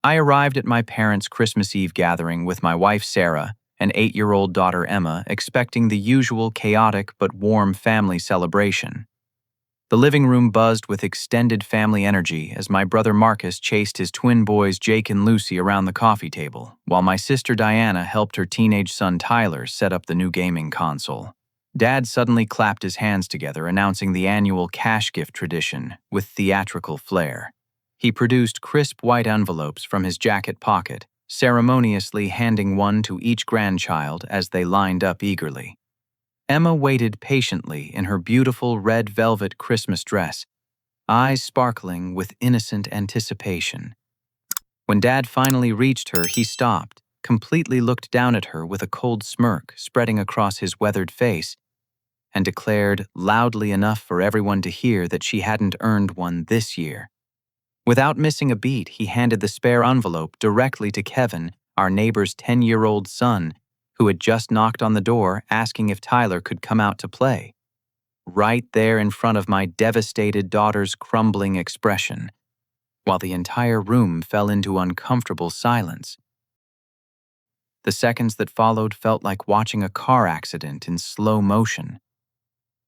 I arrived at my parents' Christmas Eve gathering with my wife Sarah and 8-year-old daughter Emma, expecting the usual chaotic but warm family celebration. The living room buzzed with extended family energy as my brother Marcus chased his twin boys Jake and Lucy around the coffee table, while my sister Diana helped her teenage son Tyler set up the new gaming console. Dad suddenly clapped his hands together, announcing the annual cash gift tradition with theatrical flair. He produced crisp white envelopes from his jacket pocket, ceremoniously handing one to each grandchild as they lined up eagerly. Emma waited patiently in her beautiful red velvet Christmas dress, eyes sparkling with innocent anticipation. When Dad finally reached her, he stopped, completely looked down at her with a cold smirk spreading across his weathered face, and declared loudly enough for everyone to hear that she hadn't earned one this year. Without missing a beat, he handed the spare envelope directly to Kevin, our neighbor's 10-year-old son, who had just knocked on the door asking if Tyler could come out to play. Right there in front of my devastated daughter's crumbling expression, while the entire room fell into uncomfortable silence. The seconds that followed felt like watching a car accident in slow motion.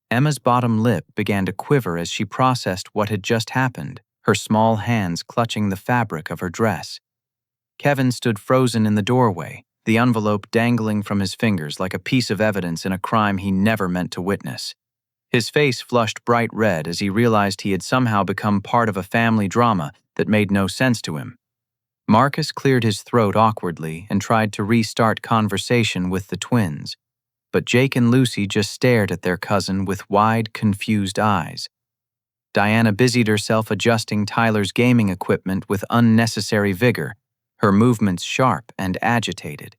Emma's bottom lip began to quiver as she processed what had just happened, her small hands clutching the fabric of her dress. Kevin stood frozen in the doorway, the envelope dangling from his fingers like a piece of evidence in a crime he never meant to witness. His face flushed bright red as he realized he had somehow become part of a family drama that made no sense to him. Marcus cleared his throat awkwardly and tried to restart conversation with the twins, but Jake and Lucy just stared at their cousin with wide, confused eyes. Diana busied herself adjusting Tyler's gaming equipment with unnecessary vigor, her movements sharp and agitated.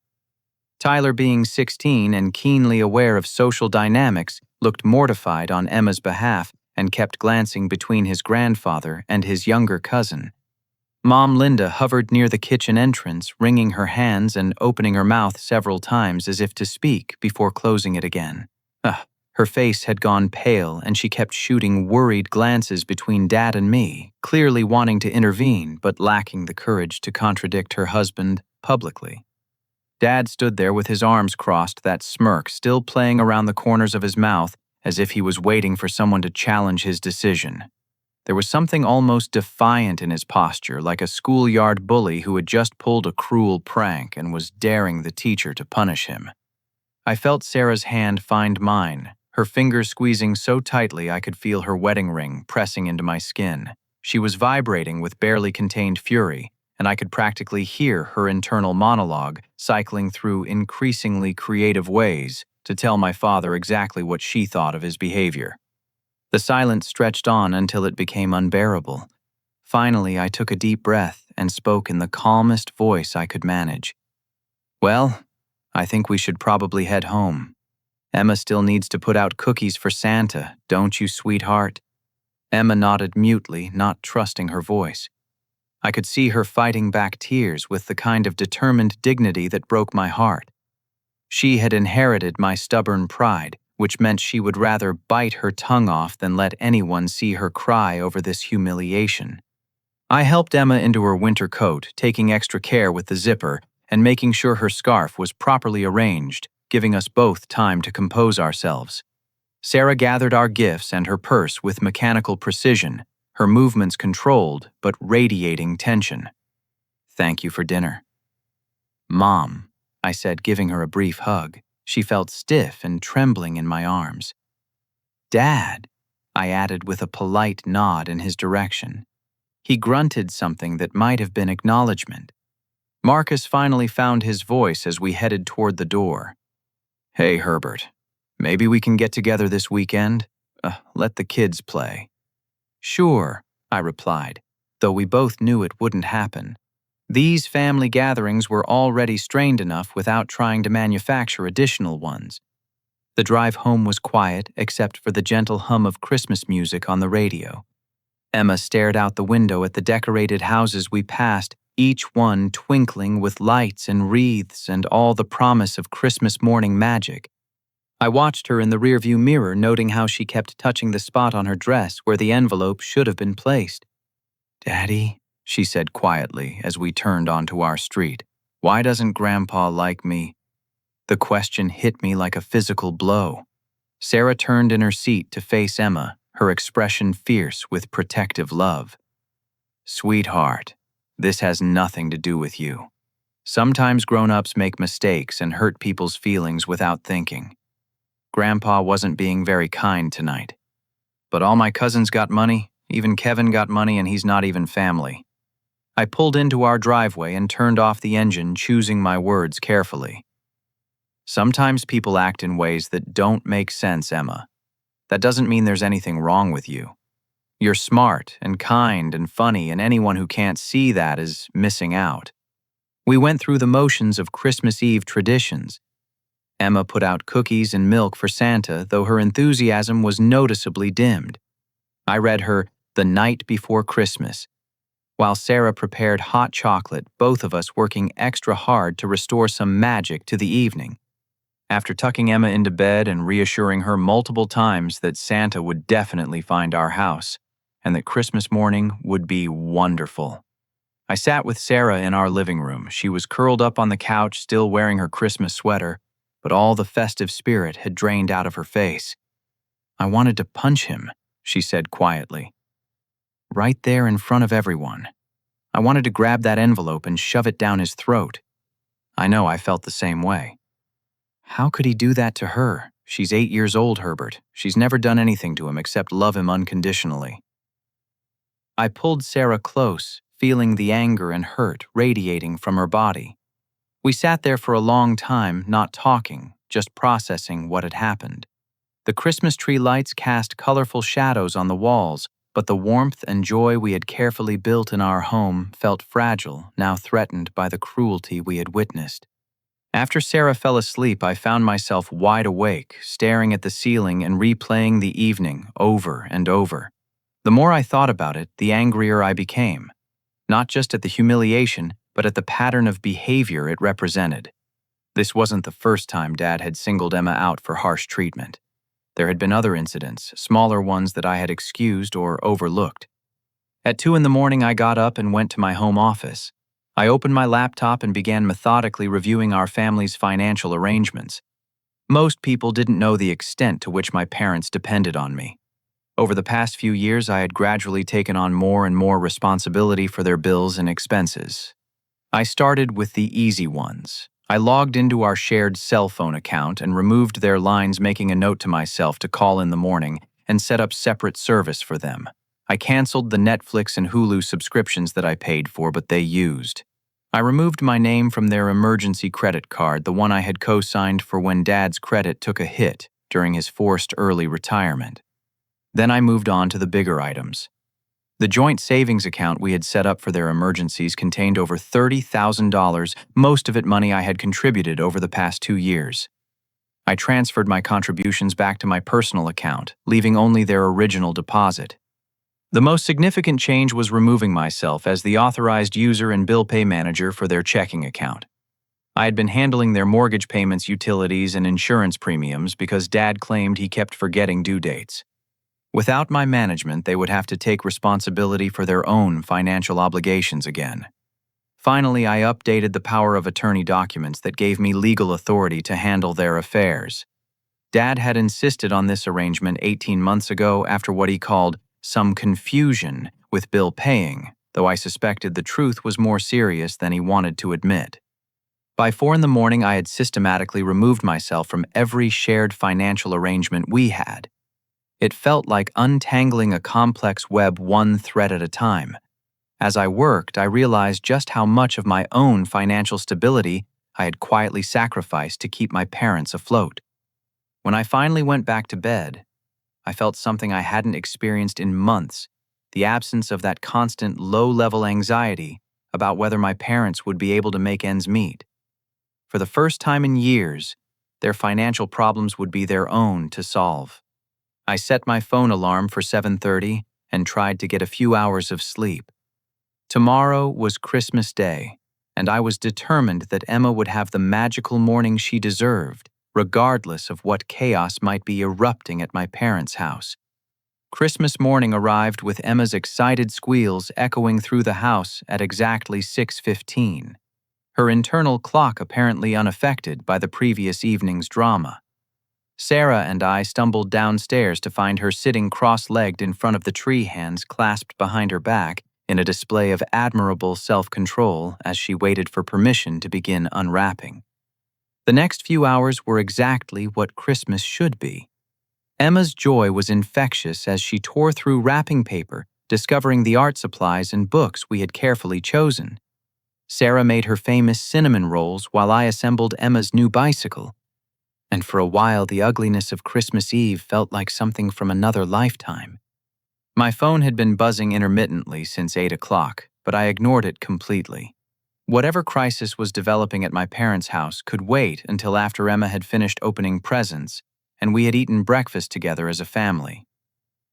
Tyler, being 16 and keenly aware of social dynamics, looked mortified on Emma's behalf and kept glancing between his grandfather and his younger cousin. Mom Linda hovered near the kitchen entrance, wringing her hands and opening her mouth several times as if to speak before closing it again. Her face had gone pale and she kept shooting worried glances between Dad and me, clearly wanting to intervene but lacking the courage to contradict her husband publicly. Dad stood there with his arms crossed, that smirk still playing around the corners of his mouth as if he was waiting for someone to challenge his decision. There was something almost defiant in his posture, like a schoolyard bully who had just pulled a cruel prank and was daring the teacher to punish him. I felt Sarah's hand find mine, her fingers squeezing so tightly I could feel her wedding ring pressing into my skin. She was vibrating with barely contained fury, and I could practically hear her internal monologue cycling through increasingly creative ways to tell my father exactly what she thought of his behavior. The silence stretched on until it became unbearable. Finally, I took a deep breath and spoke in the calmest voice I could manage. "Well, I think we should probably head home. Emma still needs to put out cookies for Santa, don't you, sweetheart?" Emma nodded mutely, not trusting her voice. I could see her fighting back tears with the kind of determined dignity that broke my heart. She had inherited my stubborn pride, which meant she would rather bite her tongue off than let anyone see her cry over this humiliation. I helped Emma into her winter coat, taking extra care with the zipper and making sure her scarf was properly arranged, giving us both time to compose ourselves. Sarah gathered our gifts and her purse with mechanical precision, her movements controlled but radiating tension. "Thank you for dinner." "Mom," I said, giving her a brief hug. She felt stiff and trembling in my arms. "Dad," I added with a polite nod in his direction. He grunted something that might have been acknowledgement. Marcus finally found his voice as we headed toward the door. "Hey, Herbert, maybe we can get together this weekend? Let the kids play." "Sure," I replied, though we both knew it wouldn't happen. These family gatherings were already strained enough without trying to manufacture additional ones. The drive home was quiet except for the gentle hum of Christmas music on the radio. Emma stared out the window at the decorated houses we passed, each one twinkling with lights and wreaths and all the promise of Christmas morning magic. I watched her in the rearview mirror, noting how she kept touching the spot on her dress where the envelope should have been placed. "Daddy," she said quietly as we turned onto our street. "Why doesn't Grandpa like me?" The question hit me like a physical blow. Sarah turned in her seat to face Emma, her expression fierce with protective love. "Sweetheart, this has nothing to do with you. Sometimes grown-ups make mistakes and hurt people's feelings without thinking. Grandpa wasn't being very kind tonight. But all my cousins got money, even Kevin got money, and he's not even family." I pulled into our driveway and turned off the engine, choosing my words carefully. "Sometimes people act in ways that don't make sense, Emma. That doesn't mean there's anything wrong with you. You're smart and kind and funny, and anyone who can't see that is missing out." We went through the motions of Christmas Eve traditions. Emma put out cookies and milk for Santa, though her enthusiasm was noticeably dimmed. I read her The Night Before Christmas, while Sarah prepared hot chocolate, both of us working extra hard to restore some magic to the evening. After tucking Emma into bed and reassuring her multiple times that Santa would definitely find our house, and that Christmas morning would be wonderful, I sat with Sarah in our living room. She was curled up on the couch, still wearing her Christmas sweater, but all the festive spirit had drained out of her face. "I wanted to punch him," she said quietly. "Right there in front of everyone. I wanted to grab that envelope and shove it down his throat." I know I felt the same way. How could he do that to her? She's 8 years old, Herbert. She's never done anything to him except love him unconditionally. I pulled Sarah close, feeling the anger and hurt radiating from her body. We sat there for a long time, not talking, just processing what had happened. The Christmas tree lights cast colorful shadows on the walls, but the warmth and joy we had carefully built in our home felt fragile, now threatened by the cruelty we had witnessed. After Sarah fell asleep, I found myself wide awake, staring at the ceiling and replaying the evening over and over. The more I thought about it, the angrier I became. Not just at the humiliation, but at the pattern of behavior it represented. This wasn't the first time Dad had singled Emma out for harsh treatment. There had been other incidents, smaller ones that I had excused or overlooked. At 2 a.m, I got up and went to my home office. I opened my laptop and began methodically reviewing our family's financial arrangements. Most people didn't know the extent to which my parents depended on me. Over the past few years, I had gradually taken on more and more responsibility for their bills and expenses. I started with the easy ones. I logged into our shared cell phone account and removed their lines, making a note to myself to call in the morning and set up separate service for them. I canceled the Netflix and Hulu subscriptions that I paid for, but they used. I removed my name from their emergency credit card, the one I had co-signed for when Dad's credit took a hit during his forced early retirement. Then I moved on to the bigger items. The joint savings account we had set up for their emergencies contained over $30,000, most of it money I had contributed over the past 2 years. I transferred my contributions back to my personal account, leaving only their original deposit. The most significant change was removing myself as the authorized user and bill pay manager for their checking account. I had been handling their mortgage payments, utilities, and insurance premiums because Dad claimed he kept forgetting due dates. Without my management, they would have to take responsibility for their own financial obligations again. Finally, I updated the power of attorney documents that gave me legal authority to handle their affairs. Dad had insisted on this arrangement 18 months ago after what he called some confusion with bill paying, though I suspected the truth was more serious than he wanted to admit. By 4 a.m, I had systematically removed myself from every shared financial arrangement we had. It felt like untangling a complex web one thread at a time. As I worked, I realized just how much of my own financial stability I had quietly sacrificed to keep my parents afloat. When I finally went back to bed, I felt something I hadn't experienced in months, the absence of that constant low-level anxiety about whether my parents would be able to make ends meet. For the first time in years, their financial problems would be their own to solve. I set my phone alarm for 7:30 and tried to get a few hours of sleep. Tomorrow was Christmas Day, and I was determined that Emma would have the magical morning she deserved, regardless of what chaos might be erupting at my parents' house. Christmas morning arrived with Emma's excited squeals echoing through the house at exactly 6:15, her internal clock apparently unaffected by the previous evening's drama. Sarah and I stumbled downstairs to find her sitting cross-legged in front of the tree, hands clasped behind her back, in a display of admirable self-control as she waited for permission to begin unwrapping. The next few hours were exactly what Christmas should be. Emma's joy was infectious as she tore through wrapping paper, discovering the art supplies and books we had carefully chosen. Sarah made her famous cinnamon rolls while I assembled Emma's new bicycle. And for a while, the ugliness of Christmas Eve felt like something from another lifetime. My phone had been buzzing intermittently since 8 o'clock, but I ignored it completely. Whatever crisis was developing at my parents' house could wait until after Emma had finished opening presents and we had eaten breakfast together as a family.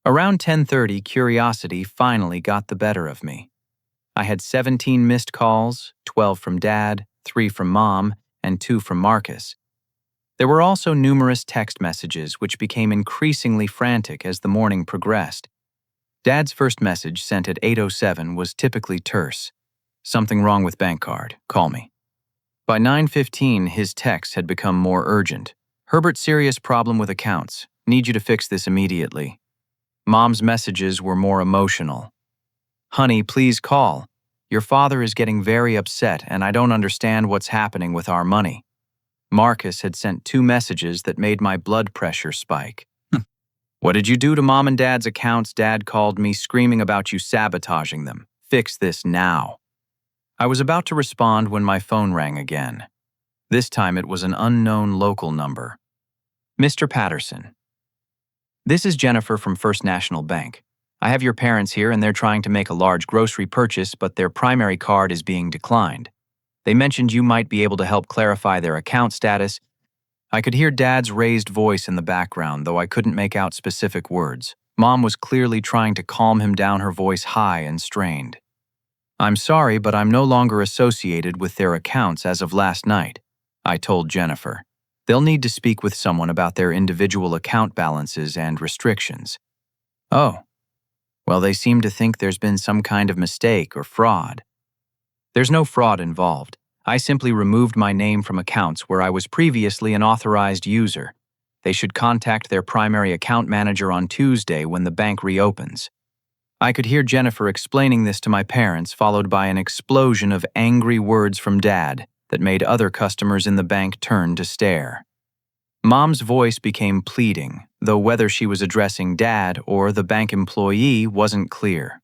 Around 10:30, curiosity finally got the better of me. I had 17 missed calls, 12 from Dad, 3 from Mom, and 2 from Marcus. There were also numerous text messages which became increasingly frantic as the morning progressed. Dad's first message, sent at 8:07, was typically terse. "Something wrong with bank card. Call me." By 9:15, his text had become more urgent. "Herbert, serious problem with accounts. Need you to fix this immediately." Mom's messages were more emotional. "Honey, please call. Your father is getting very upset and I don't understand what's happening with our money." Marcus had sent 2 messages that made my blood pressure spike. "What did you do to Mom and Dad's accounts? Dad called me screaming about you sabotaging them. Fix this now." I was about to respond when my phone rang again. This time it was an unknown local number. "Mr. Patterson. This is Jennifer from First National Bank. I have your parents here and they're trying to make a large grocery purchase, but their primary card is being declined. They mentioned you might be able to help clarify their account status." I could hear Dad's raised voice in the background, though I couldn't make out specific words. Mom was clearly trying to calm him down, her voice high and strained. "I'm sorry, but I'm no longer associated with their accounts as of last night," I told Jennifer. "They'll need to speak with someone about their individual account balances and restrictions." "Oh. Well, they seem to think there's been some kind of mistake or fraud." "There's no fraud involved. I simply removed my name from accounts where I was previously an authorized user. They should contact their primary account manager on Tuesday when the bank reopens." I could hear Jennifer explaining this to my parents, followed by an explosion of angry words from Dad that made other customers in the bank turn to stare. Mom's voice became pleading, though whether she was addressing Dad or the bank employee wasn't clear.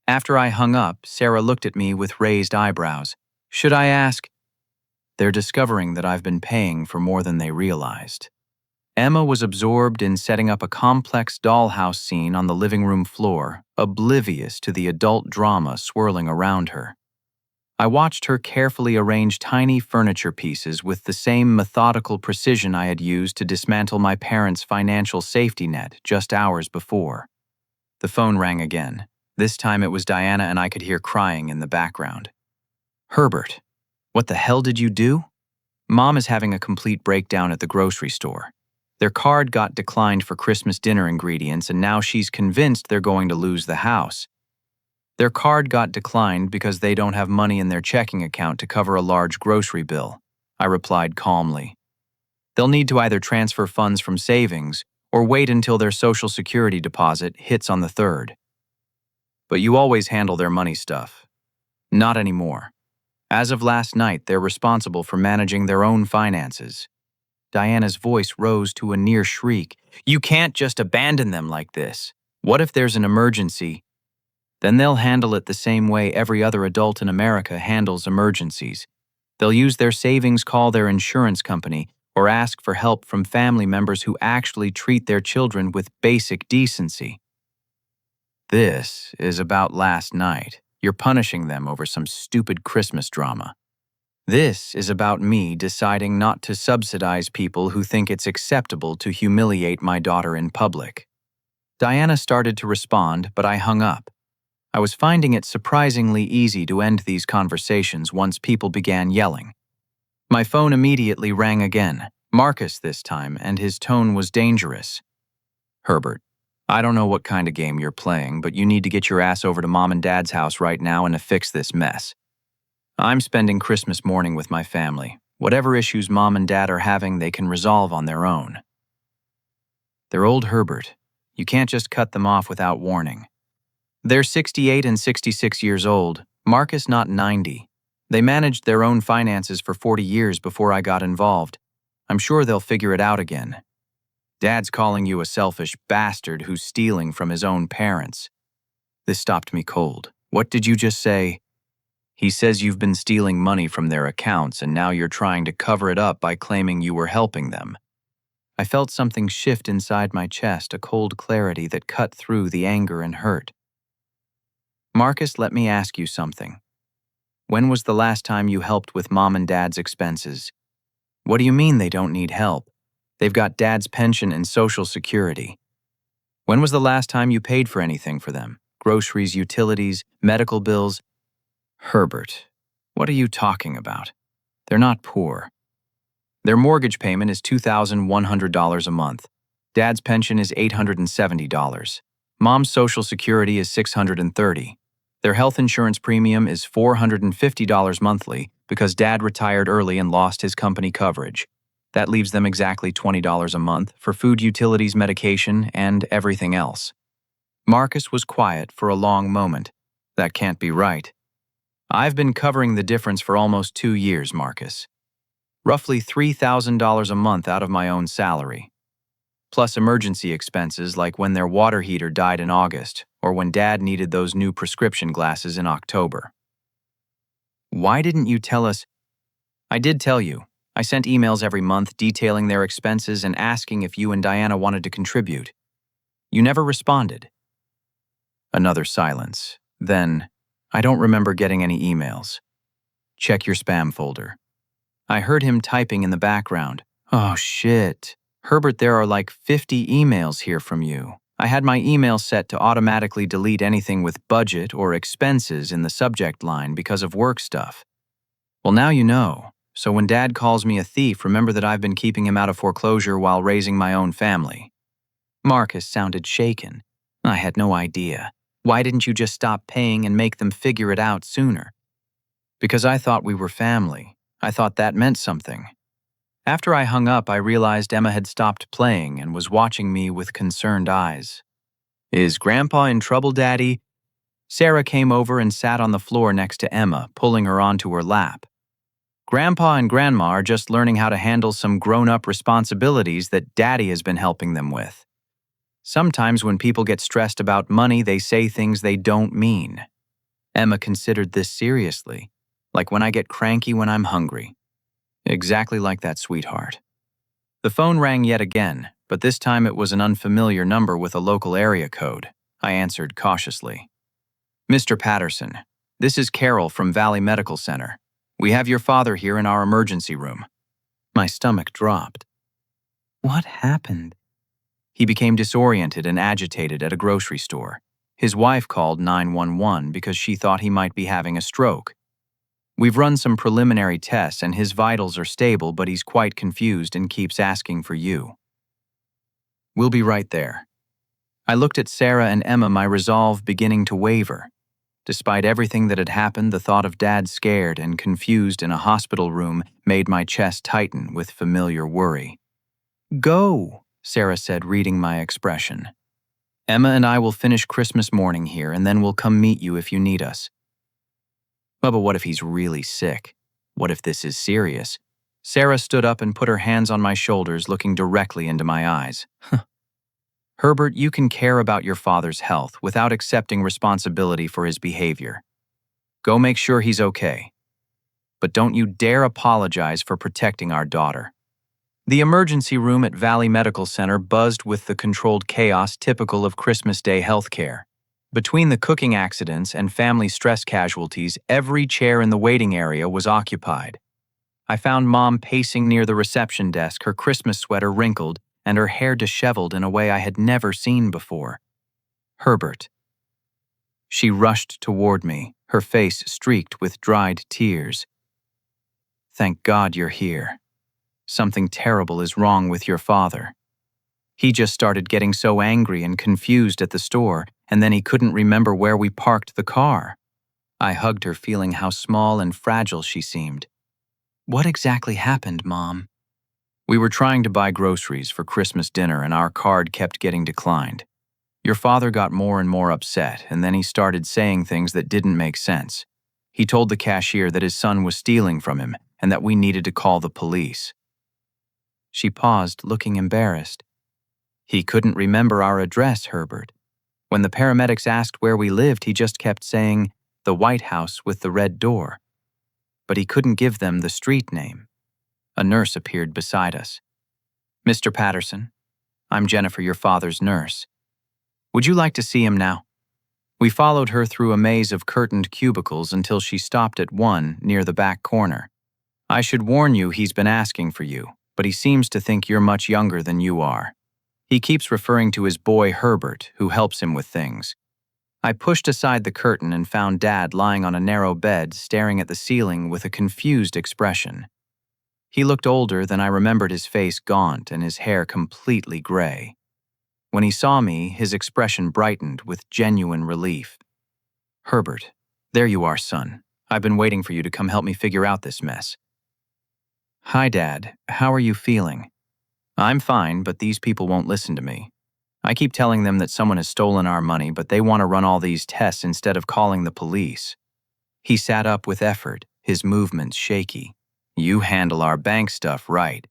After I hung up, Sarah looked at me with raised eyebrows. "Should I ask?" "They're discovering that I've been paying for more than they realized." Emma was absorbed in setting up a complex dollhouse scene on the living room floor, oblivious to the adult drama swirling around her. I watched her carefully arrange tiny furniture pieces with the same methodical precision I had used to dismantle my parents' financial safety net just hours before. The phone rang again. This time it was Diana and I could hear crying in the background. "Herbert, what the hell did you do?" "Mom is having a complete breakdown at the grocery store. Their card got declined for Christmas dinner ingredients and now she's convinced they're going to lose the house." "Their card got declined because they don't have money in their checking account to cover a large grocery bill," I replied calmly. "They'll need to either transfer funds from savings or wait until their Social Security deposit hits on the 3rd. "But you always handle their money stuff." "Not anymore. As of last night, they're responsible for managing their own finances." Diana's voice rose to a near shriek. "You can't just abandon them like this. What if there's an emergency?" "Then they'll handle it the same way every other adult in America handles emergencies. They'll use their savings, call their insurance company, or ask for help from family members who actually treat their children with basic decency." "This is about last night. You're punishing them over some stupid Christmas drama. This is about me deciding not to subsidize people who think it's acceptable to humiliate my daughter in public." Diana started to respond, but I hung up. I was finding it surprisingly easy to end these conversations once people began yelling. My phone immediately rang again, Marcus this time, and his tone was dangerous. "Herbert, I don't know what kind of game you're playing, but you need to get your ass over to Mom and Dad's house right now and to fix this mess. I'm spending Christmas morning with my family. Whatever issues Mom and Dad are having, they can resolve on their own. They're old, Herbert. You can't just cut them off without warning. They're 68 and 66 years old, Marcus not 90. They managed their own finances for 40 years before I got involved. I'm sure they'll figure it out again. Dad's calling you a selfish bastard who's stealing from his own parents. This stopped me cold. What did you just say? He says you've been stealing money from their accounts and now you're trying to cover it up by claiming you were helping them. I felt something shift inside my chest, a cold clarity that cut through the anger and hurt. Marcus, let me ask you something. When was the last time you helped with Mom and Dad's expenses? What do you mean they don't need help? They've got Dad's pension and Social Security. When was the last time you paid for anything for them? Groceries, utilities, medical bills? Herbert, what are you talking about? They're not poor. Their mortgage payment is $2,100 a month. Dad's pension is $870. Mom's Social Security is $630. Their health insurance premium is $450 monthly because Dad retired early and lost his company coverage. That leaves them exactly $20 a month for food, utilities, medication, and everything else. Marcus was quiet for a long moment. That can't be right. I've been covering the difference for almost 2 years, Marcus. Roughly $3,000 a month out of my own salary. Plus emergency expenses like when their water heater died in August or when Dad needed those new prescription glasses in October. Why didn't you tell us? I did tell you. I sent emails every month detailing their expenses and asking if you and Diana wanted to contribute. You never responded. Another silence. Then, I don't remember getting any emails. Check your spam folder. I heard him typing in the background. Oh shit. Herbert, there are like 50 emails here from you. I had my email set to automatically delete anything with budget or expenses in the subject line because of work stuff. Well, now you know. So when Dad calls me a thief, remember that I've been keeping him out of foreclosure while raising my own family. Marcus sounded shaken. I had no idea. Why didn't you just stop paying and make them figure it out sooner? Because I thought we were family. I thought that meant something. After I hung up, I realized Emma had stopped playing and was watching me with concerned eyes. Is Grandpa in trouble, Daddy? Sarah came over and sat on the floor next to Emma, pulling her onto her lap. Grandpa and Grandma are just learning how to handle some grown-up responsibilities that Daddy has been helping them with. Sometimes when people get stressed about money, they say things they don't mean. Emma considered this seriously, like when I get cranky when I'm hungry. Exactly like that, sweetheart. The phone rang yet again, but this time it was an unfamiliar number with a local area code. I answered cautiously. Mr. Patterson, this is Carol from Valley Medical Center. We have your father here in our emergency room. My stomach dropped. What happened? He became disoriented and agitated at a grocery store. His wife called 911 because she thought he might be having a stroke. We've run some preliminary tests and his vitals are stable, but he's quite confused and keeps asking for you. We'll be right there. I looked at Sarah and Emma, my resolve beginning to waver. Despite everything that had happened, the thought of Dad scared and confused in a hospital room made my chest tighten with familiar worry. Go, Sarah said, reading my expression. Emma and I will finish Christmas morning here and then we'll come meet you if you need us. But what if he's really sick? What if this is serious? Sarah stood up and put her hands on my shoulders, looking directly into my eyes. Herbert, you can care about your father's health without accepting responsibility for his behavior. Go make sure he's okay. But don't you dare apologize for protecting our daughter. The emergency room at Valley Medical Center buzzed with the controlled chaos typical of Christmas Day healthcare. Between the cooking accidents and family stress casualties, every chair in the waiting area was occupied. I found Mom pacing near the reception desk, her Christmas sweater wrinkled and her hair disheveled in a way I had never seen before. Herbert. She rushed toward me, her face streaked with dried tears. Thank God you're here. Something terrible is wrong with your father. He just started getting so angry and confused at the store, and then he couldn't remember where we parked the car. I hugged her, feeling how small and fragile she seemed. What exactly happened, Mom? We were trying to buy groceries for Christmas dinner and our card kept getting declined. Your father got more and more upset, and then he started saying things that didn't make sense. He told the cashier that his son was stealing from him and that we needed to call the police. She paused, looking embarrassed. He couldn't remember our address, Herbert. When the paramedics asked where we lived, he just kept saying, the White House with the red door. But he couldn't give them the street name. A nurse appeared beside us. Mr. Patterson, I'm Jennifer, your father's nurse. Would you like to see him now? We followed her through a maze of curtained cubicles until she stopped at one near the back corner. I should warn you, he's been asking for you, but he seems to think you're much younger than you are. He keeps referring to his boy Herbert, who helps him with things. I pushed aside the curtain and found Dad lying on a narrow bed, staring at the ceiling with a confused expression. He looked older than I remembered, his face gaunt and his hair completely gray. When he saw me, his expression brightened with genuine relief. Herbert, there you are, son. I've been waiting for you to come help me figure out this mess. Hi, Dad. How are you feeling? I'm fine, but these people won't listen to me. I keep telling them that someone has stolen our money, but they want to run all these tests instead of calling the police. He sat up with effort, his movements shaky. You handle our bank stuff right.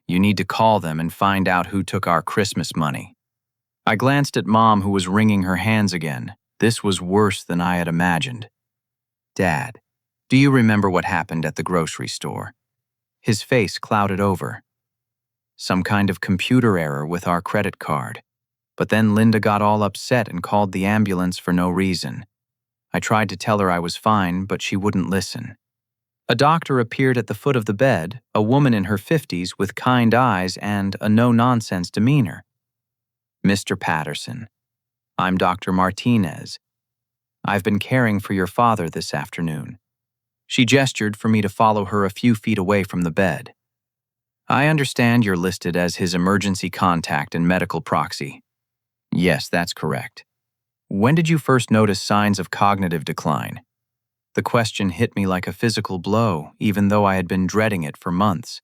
You need to call them and find out who took our Christmas money. I glanced at Mom, who was wringing her hands again. This was worse than I had imagined. Dad, do you remember what happened at the grocery store? His face clouded over. Some kind of computer error with our credit card. But then Linda got all upset and called the ambulance for no reason. I tried to tell her I was fine, but she wouldn't listen. A doctor appeared at the foot of the bed, a woman in her 50s with kind eyes and a no-nonsense demeanor. Mr. Patterson, I'm Dr. Martinez. I've been caring for your father this afternoon. She gestured for me to follow her a few feet away from the bed. I understand you're listed as his emergency contact and medical proxy. Yes, that's correct. When did you first notice signs of cognitive decline? The question hit me like a physical blow, even though I had been dreading it for months.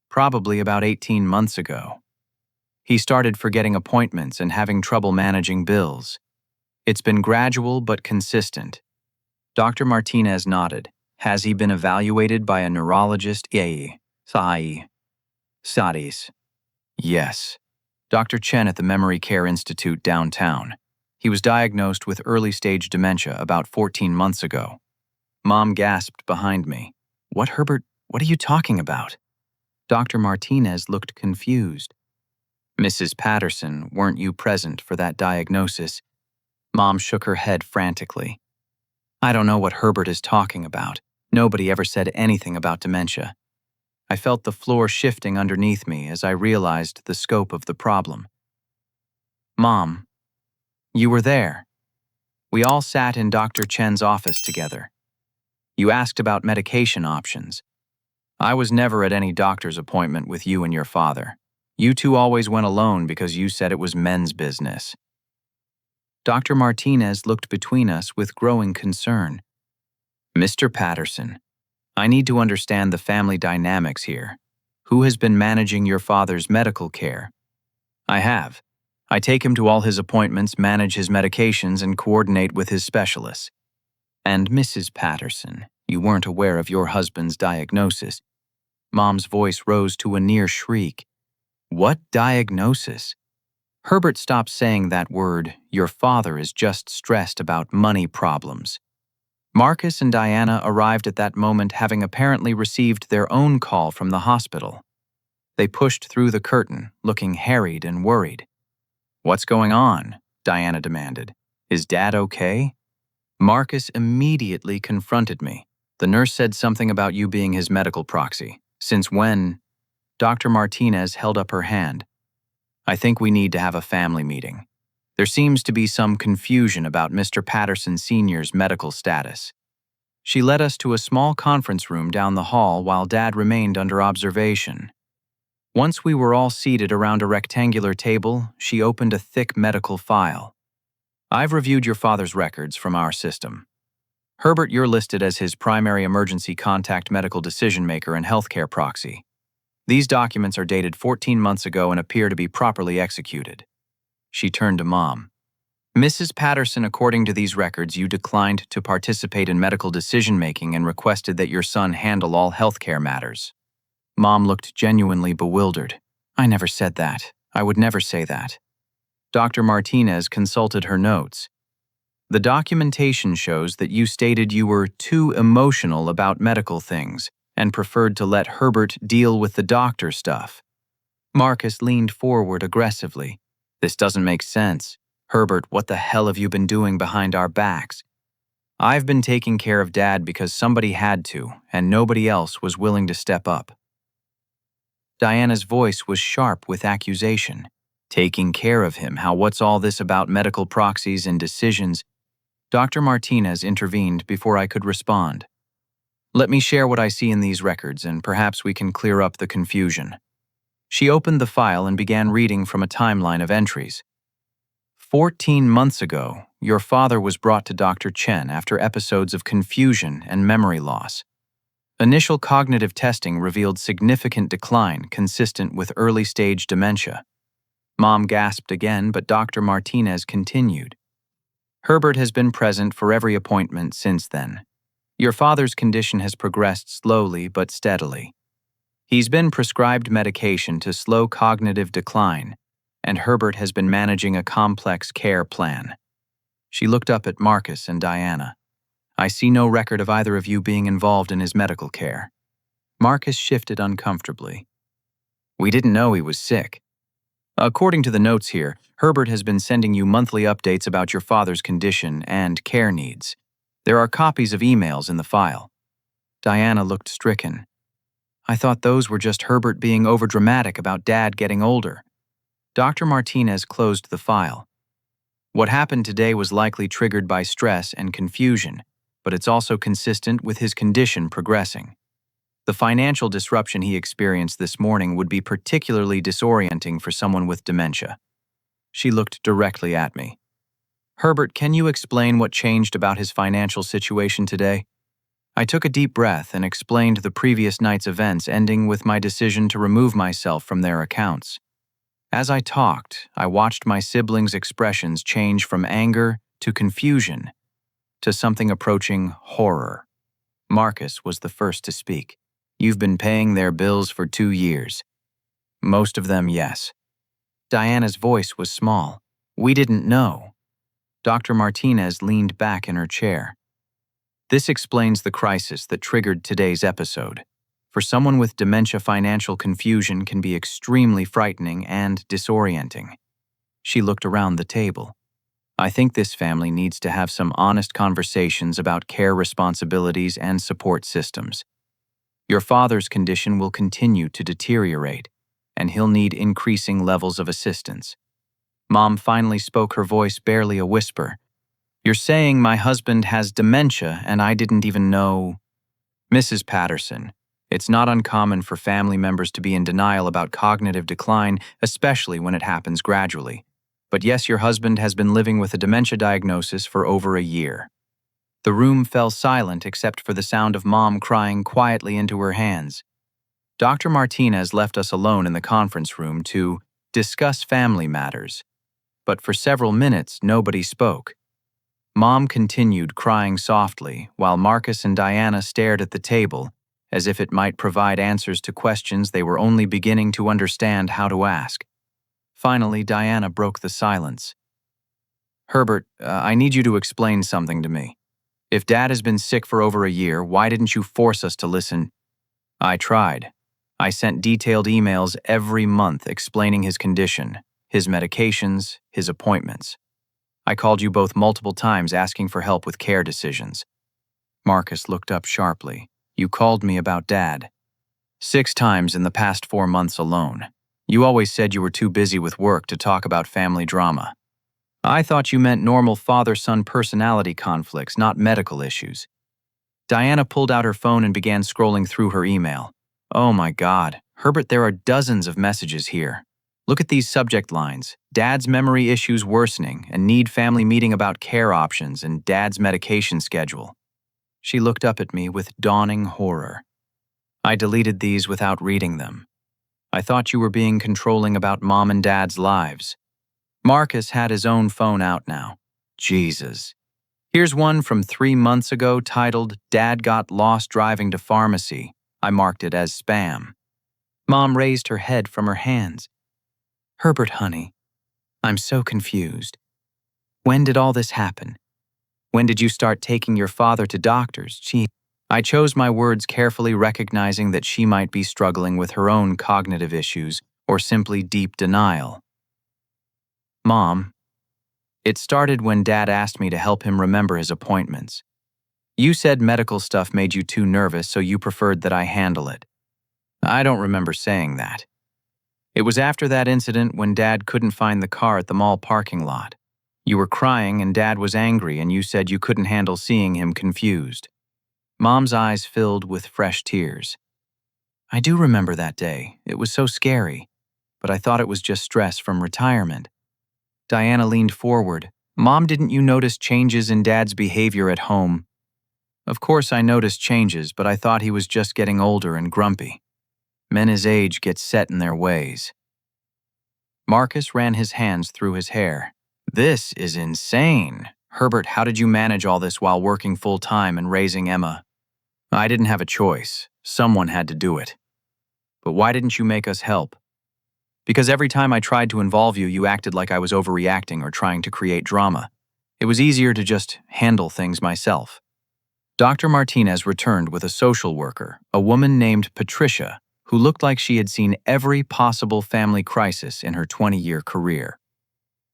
Probably about 18 months ago. He started forgetting appointments and having trouble managing bills. It's been gradual but consistent. Dr. Martinez nodded. Has he been evaluated by a neurologist? Sadis. Yes. Dr. Chen at the Memory Care Institute downtown. He was diagnosed with early-stage dementia about 14 months ago. Mom gasped behind me. What, Herbert? What are you talking about? Dr. Martinez looked confused. Mrs. Patterson, weren't you present for that diagnosis? Mom shook her head frantically. I don't know what Herbert is talking about. Nobody ever said anything about dementia. I felt the floor shifting underneath me as I realized the scope of the problem. Mom, you were there. We all sat in Dr. Chen's office together. You asked about medication options. I was never at any doctor's appointment with you and your father. You two always went alone because you said it was men's business. Dr. Martinez looked between us with growing concern. Mr. Patterson, I need to understand the family dynamics here. Who has been managing your father's medical care? I have. I take him to all his appointments, manage his medications, and coordinate with his specialists. And Mrs. Patterson, you weren't aware of your husband's diagnosis. Mom's voice rose to a near shriek. What diagnosis? Herbert stopped saying that word. Your father is just stressed about money problems. Marcus and Diana arrived at that moment, having apparently received their own call from the hospital. They pushed through the curtain, looking harried and worried. What's going on? Diana demanded. Is Dad okay? Marcus immediately confronted me. The nurse said something about you being his medical proxy. Since when? Dr. Martinez held up her hand. I think we need to have a family meeting. There seems to be some confusion about Mr. Patterson Sr.'s medical status. She led us to a small conference room down the hall while Dad remained under observation. Once we were all seated around a rectangular table, she opened a thick medical file. I've reviewed your father's records from our system. Herbert, you're listed as his primary emergency contact medical decision-maker and healthcare proxy. These documents are dated 14 months ago and appear to be properly executed. She turned to Mom. Mrs. Patterson, according to these records, you declined to participate in medical decision-making and requested that your son handle all healthcare matters. Mom looked genuinely bewildered. I never said that. I would never say that. Dr. Martinez consulted her notes. The documentation shows that you stated you were too emotional about medical things and preferred to let Herbert deal with the doctor stuff. Marcus leaned forward aggressively. This doesn't make sense. Herbert, what the hell have you been doing behind our backs? I've been taking care of Dad because somebody had to, and nobody else was willing to step up. Diana's voice was sharp with accusation. Taking care of him, what's all this about medical proxies and decisions? Dr. Martinez intervened before I could respond. Let me share what I see in these records, and perhaps we can clear up the confusion. She opened the file and began reading from a timeline of entries. 14 months ago, your father was brought to Dr. Chen after episodes of confusion and memory loss. Initial cognitive testing revealed significant decline consistent with early-stage dementia. Mom gasped again, but Dr. Martinez continued. Herbert has been present for every appointment since then. Your father's condition has progressed slowly but steadily. He's been prescribed medication to slow cognitive decline, and Herbert has been managing a complex care plan. She looked up at Marcus and Diana. I see no record of either of you being involved in his medical care. Marcus shifted uncomfortably. We didn't know he was sick. According to the notes here, Herbert has been sending you monthly updates about your father's condition and care needs. There are copies of emails in the file. Diana looked stricken. I thought those were just Herbert being overdramatic about Dad getting older. Dr. Martinez closed the file. What happened today was likely triggered by stress and confusion, but it's also consistent with his condition progressing. The financial disruption he experienced this morning would be particularly disorienting for someone with dementia. She looked directly at me. Herbert, can you explain what changed about his financial situation today? I took a deep breath and explained the previous night's events, ending with my decision to remove myself from their accounts. As I talked, I watched my siblings' expressions change from anger to confusion to something approaching horror. Marcus was the first to speak. You've been paying their bills for 2 years. Most of them, yes. Diana's voice was small. We didn't know. Dr. Martinez leaned back in her chair. This explains the crisis that triggered today's episode. For someone with dementia, financial confusion can be extremely frightening and disorienting. She looked around the table. I think this family needs to have some honest conversations about care responsibilities and support systems. Your father's condition will continue to deteriorate, and he'll need increasing levels of assistance. Mom finally spoke, her voice barely a whisper. You're saying my husband has dementia and I didn't even know? Mrs. Patterson, it's not uncommon for family members to be in denial about cognitive decline, especially when it happens gradually. But yes, your husband has been living with a dementia diagnosis for over a year. The room fell silent except for the sound of Mom crying quietly into her hands. Dr. Martinez left us alone in the conference room to discuss family matters. But for several minutes, nobody spoke. Mom continued crying softly, while Marcus and Diana stared at the table, as if it might provide answers to questions they were only beginning to understand how to ask. Finally, Diana broke the silence. Herbert, I need you to explain something to me. If Dad has been sick for over a year, why didn't you force us to listen? I tried. I sent detailed emails every month explaining his condition, his medications, his appointments. I called you both multiple times asking for help with care decisions. Marcus looked up sharply. You called me about Dad. 6 times in the past 4 months alone. You always said you were too busy with work to talk about family drama. I thought you meant normal father-son personality conflicts, not medical issues. Diana pulled out her phone and began scrolling through her email. Oh my God, Herbert, there are dozens of messages here. Look at these subject lines. Dad's memory issues worsening and need family meeting about care options and Dad's medication schedule. She looked up at me with dawning horror. I deleted these without reading them. I thought you were being controlling about Mom and Dad's lives. Marcus had his own phone out now. Jesus. Here's one from 3 months ago titled, Dad got lost driving to pharmacy. I marked it as spam. Mom raised her head from her hands. Herbert, honey, I'm so confused. When did all this happen? When did you start taking your father to doctors? I chose my words carefully, recognizing that she might be struggling with her own cognitive issues or simply deep denial. Mom, it started when Dad asked me to help him remember his appointments. You said medical stuff made you too nervous, so you preferred that I handle it. I don't remember saying that. It was after that incident when Dad couldn't find the car at the mall parking lot. You were crying and Dad was angry, and you said you couldn't handle seeing him confused. Mom's eyes filled with fresh tears. I do remember that day. It was so scary, but I thought it was just stress from retirement. Diana leaned forward. Mom, didn't you notice changes in Dad's behavior at home? Of course I noticed changes, but I thought he was just getting older and grumpy. Men his age get set in their ways. Marcus ran his hands through his hair. This is insane. Herbert, how did you manage all this while working full-time and raising Emma? I didn't have a choice. Someone had to do it. But why didn't you make us help? Because every time I tried to involve you, you acted like I was overreacting or trying to create drama. It was easier to just handle things myself. Dr. Martinez returned with a social worker, a woman named Patricia, who looked like she had seen every possible family crisis in her 20-year career.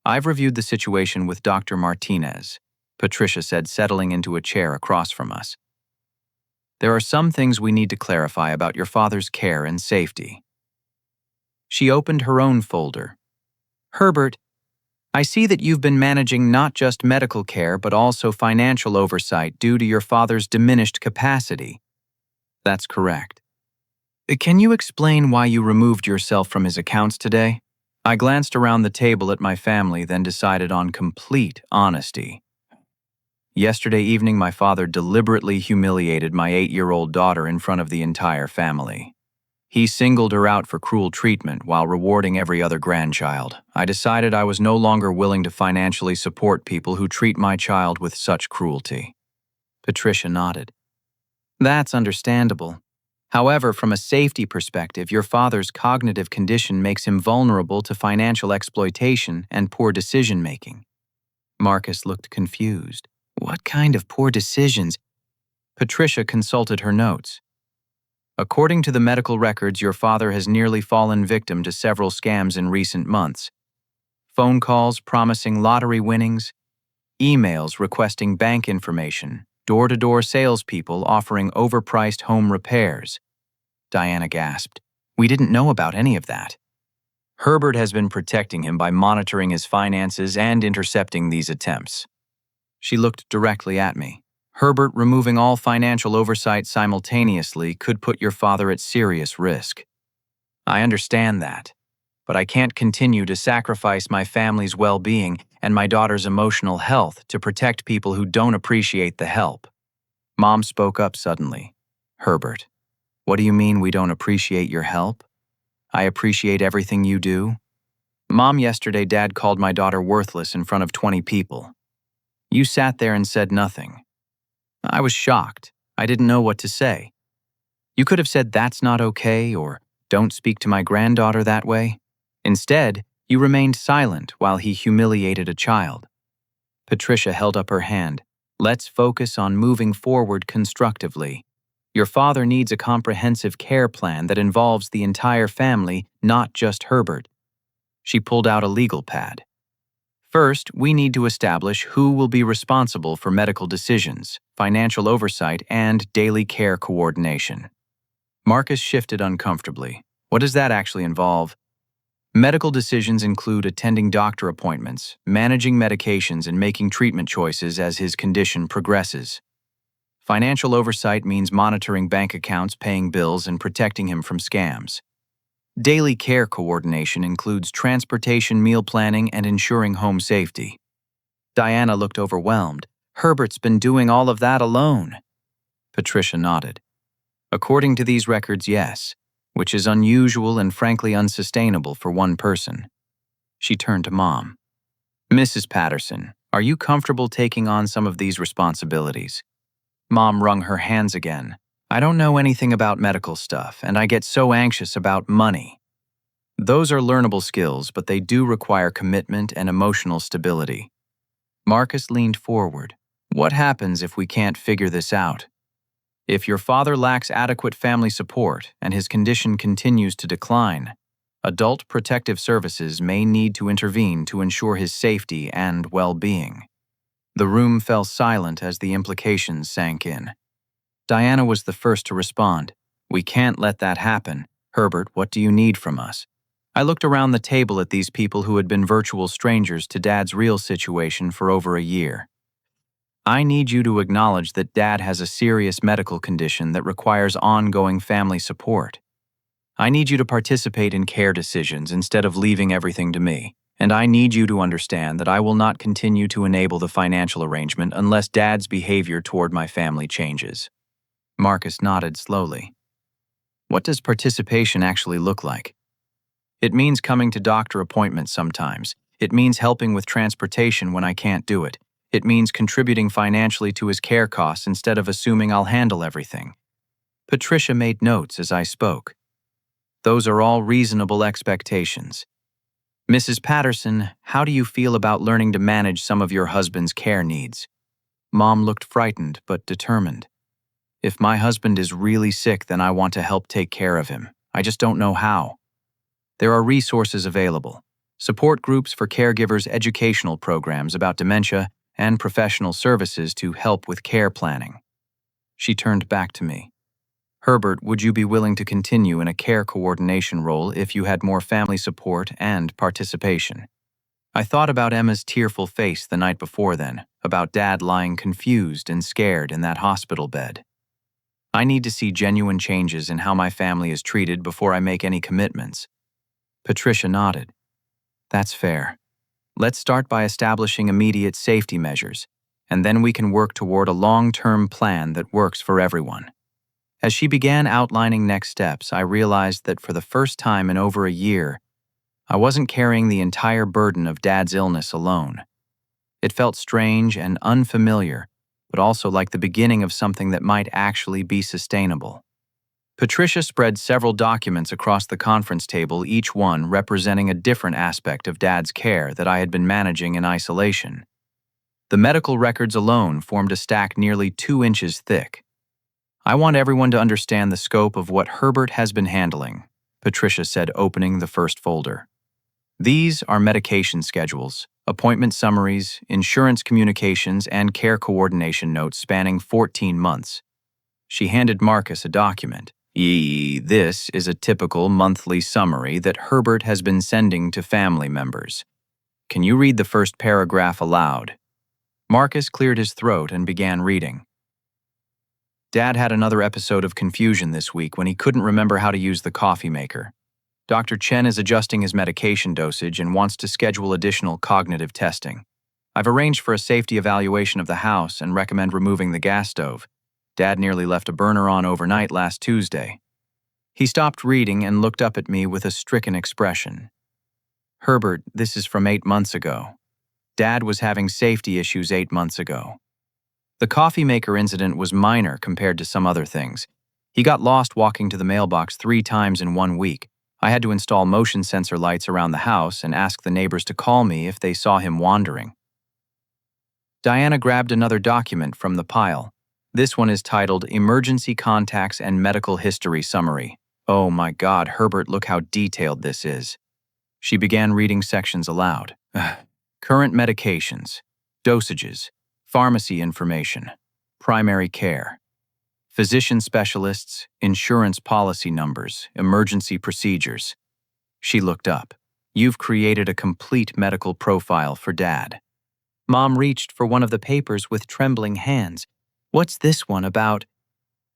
I've reviewed the situation with Dr. Martinez, Patricia said, settling into a chair across from us. There are some things we need to clarify about your father's care and safety. She opened her own folder. Herbert, I see that you've been managing not just medical care but also financial oversight due to your father's diminished capacity. That's correct. Can you explain why you removed yourself from his accounts today? I glanced around the table at my family, then decided on complete honesty. Yesterday evening, my father deliberately humiliated my 8-year-old daughter in front of the entire family. He singled her out for cruel treatment while rewarding every other grandchild. I decided I was no longer willing to financially support people who treat my child with such cruelty. Patricia nodded. That's understandable. However, from a safety perspective, your father's cognitive condition makes him vulnerable to financial exploitation and poor decision-making. Marcus looked confused. What kind of poor decisions? Patricia consulted her notes. According to the medical records, your father has nearly fallen victim to several scams in recent months. Phone calls promising lottery winnings, emails requesting bank information, door-to-door salespeople offering overpriced home repairs. Diana gasped. We didn't know about any of that. Herbert has been protecting him by monitoring his finances and intercepting these attempts. She looked directly at me. Herbert, removing all financial oversight simultaneously could put your father at serious risk. I understand that, but I can't continue to sacrifice my family's well-being and my daughter's emotional health to protect people who don't appreciate the help. Mom spoke up suddenly. Herbert, what do you mean we don't appreciate your help? I appreciate everything you do. Mom, yesterday Dad called my daughter worthless in front of 20 people. You sat there and said nothing. I was shocked. I didn't know what to say. You could have said that's not okay or don't speak to my granddaughter that way. Instead, you remained silent while he humiliated a child. Patricia held up her hand. Let's focus on moving forward constructively. Your father needs a comprehensive care plan that involves the entire family, not just Herbert. She pulled out a legal pad. First, we need to establish who will be responsible for medical decisions, financial oversight, and daily care coordination. Marcus shifted uncomfortably. What does that actually involve? Medical decisions include attending doctor appointments, managing medications, and making treatment choices as his condition progresses. Financial oversight means monitoring bank accounts, paying bills, and protecting him from scams. Daily care coordination includes transportation, meal planning, and ensuring home safety. Diana looked overwhelmed. Herbert's been doing all of that alone. Patricia nodded. According to these records, yes, which is unusual and frankly unsustainable for one person. She turned to Mom. Mrs. Patterson, are you comfortable taking on some of these responsibilities? Mom wrung her hands again. I don't know anything about medical stuff, and I get so anxious about money. Those are learnable skills, but they do require commitment and emotional stability. Marcus leaned forward. What happens if we can't figure this out? If your father lacks adequate family support and his condition continues to decline, adult protective services may need to intervene to ensure his safety and well-being. The room fell silent as the implications sank in. Diana was the first to respond. We can't let that happen. Herbert, what do you need from us? I looked around the table at these people who had been virtual strangers to Dad's real situation for over a year. I need you to acknowledge that Dad has a serious medical condition that requires ongoing family support. I need you to participate in care decisions instead of leaving everything to me. And I need you to understand that I will not continue to enable the financial arrangement unless Dad's behavior toward my family changes. Marcus nodded slowly. What does participation actually look like? It means coming to doctor appointments sometimes. It means helping with transportation when I can't do it. It means contributing financially to his care costs instead of assuming I'll handle everything. Patricia made notes as I spoke. Those are all reasonable expectations. Mrs. Patterson, how do you feel about learning to manage some of your husband's care needs? Mom looked frightened but determined. If my husband is really sick, then I want to help take care of him. I just don't know how. There are resources available. Support groups for caregivers, educational programs about dementia, and professional services to help with care planning. She turned back to me. Herbert, would you be willing to continue in a care coordination role if you had more family support and participation? I thought about Emma's tearful face the night before then, about Dad lying confused and scared in that hospital bed. I need to see genuine changes in how my family is treated before I make any commitments. Patricia nodded. That's fair. Let's start by establishing immediate safety measures, and then we can work toward a long-term plan that works for everyone. As she began outlining next steps, I realized that for the first time in over a year, I wasn't carrying the entire burden of Dad's illness alone. It felt strange and unfamiliar, but also like the beginning of something that might actually be sustainable. Patricia spread several documents across the conference table, each one representing a different aspect of Dad's care that I had been managing in isolation. The medical records alone formed a stack nearly 2 inches thick. I want everyone to understand the scope of what Herbert has been handling, Patricia said, opening the first folder. These are medication schedules, appointment summaries, insurance communications, and care coordination notes spanning 14 months. She handed Marcus a document. This is a typical monthly summary that Herbert has been sending to family members. Can you read the first paragraph aloud? Marcus cleared his throat and began reading. Dad had another episode of confusion this week when he couldn't remember how to use the coffee maker. Dr. Chen is adjusting his medication dosage and wants to schedule additional cognitive testing. I've arranged for a safety evaluation of the house and recommend removing the gas stove. Dad nearly left a burner on overnight last Tuesday. He stopped reading and looked up at me with a stricken expression. Herbert, this is from 8 months ago. Dad was having safety issues 8 months ago. The coffee maker incident was minor compared to some other things. He got lost walking to the mailbox 3 times in 1 week. I had to install motion sensor lights around the house and ask the neighbors to call me if they saw him wandering. Diana grabbed another document from the pile. This one is titled Emergency Contacts and Medical History Summary. Oh my God, Herbert, look how detailed this is. She began reading sections aloud. Current medications, dosages, pharmacy information, primary care, physician specialists, insurance policy numbers, emergency procedures. She looked up. You've created a complete medical profile for Dad. Mom reached for one of the papers with trembling hands. What's this one about?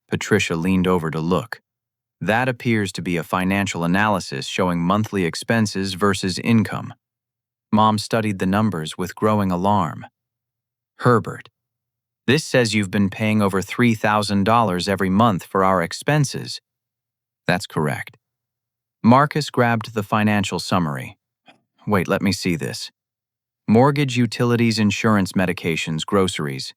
Patricia leaned over to look. That appears to be a financial analysis showing monthly expenses versus income. Mom studied the numbers with growing alarm. Herbert, this says you've been paying over $3,000 every month for our expenses. That's correct. Marcus grabbed the financial summary. Wait, let me see this. Mortgage, utilities, insurance, medications, groceries.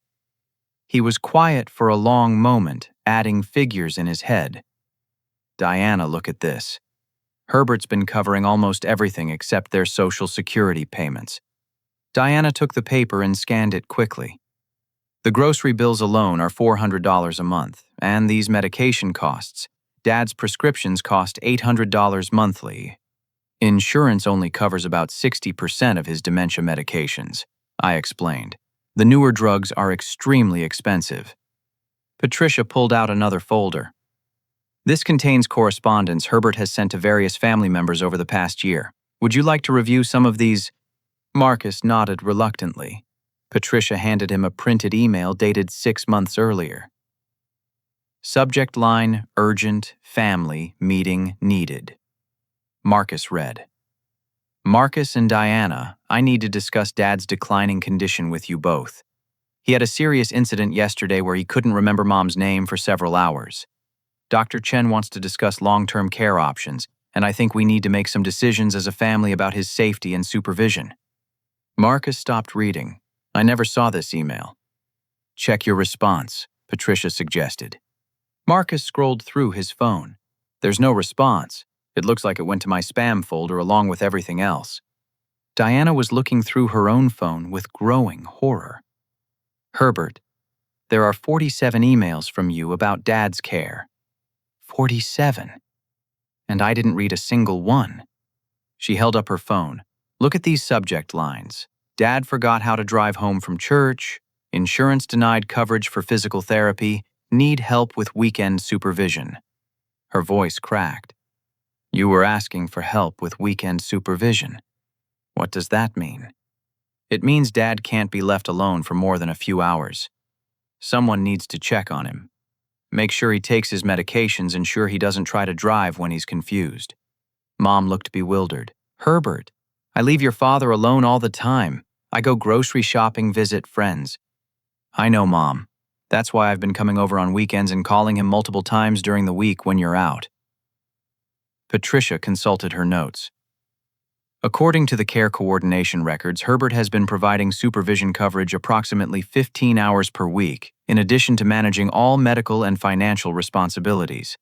He was quiet for a long moment, adding figures in his head. Diana, look at this. Herbert's been covering almost everything except their Social Security payments. Diana took the paper and scanned it quickly. The grocery bills alone are $400 a month, and these medication costs. Dad's prescriptions cost $800 monthly. Insurance only covers about 60% of his dementia medications, I explained. The newer drugs are extremely expensive. Patricia pulled out another folder. This contains correspondence Herbert has sent to various family members over the past year. Would you like to review some of these? Marcus nodded reluctantly. Patricia handed him a printed email dated 6 months earlier. Subject line, urgent, family, meeting needed. Marcus read, Marcus and Diana, I need to discuss Dad's declining condition with you both. He had a serious incident yesterday where he couldn't remember Mom's name for several hours. Dr. Chen wants to discuss long-term care options, and I think we need to make some decisions as a family about his safety and supervision. Marcus stopped reading. I never saw this email. Check your response, Patricia suggested. Marcus scrolled through his phone. There's no response. It looks like it went to my spam folder along with everything else. Diana was looking through her own phone with growing horror. Herbert, there are 47 emails from you about Dad's care. 47. And I didn't read a single one. She held up her phone. Look at these subject lines. Dad forgot how to drive home from church. Insurance denied coverage for physical therapy. Need help with weekend supervision. Her voice cracked. You were asking for help with weekend supervision. What does that mean? It means Dad can't be left alone for more than a few hours. Someone needs to check on him. Make sure he takes his medications, ensure he doesn't try to drive when he's confused. Mom looked bewildered. Herbert, I leave your father alone all the time. I go grocery shopping, visit friends. I know, Mom. That's why I've been coming over on weekends and calling him multiple times during the week when you're out. Patricia consulted her notes. According to the care coordination records, Herbert has been providing supervision coverage approximately 15 hours per week, in addition to managing all medical and financial responsibilities.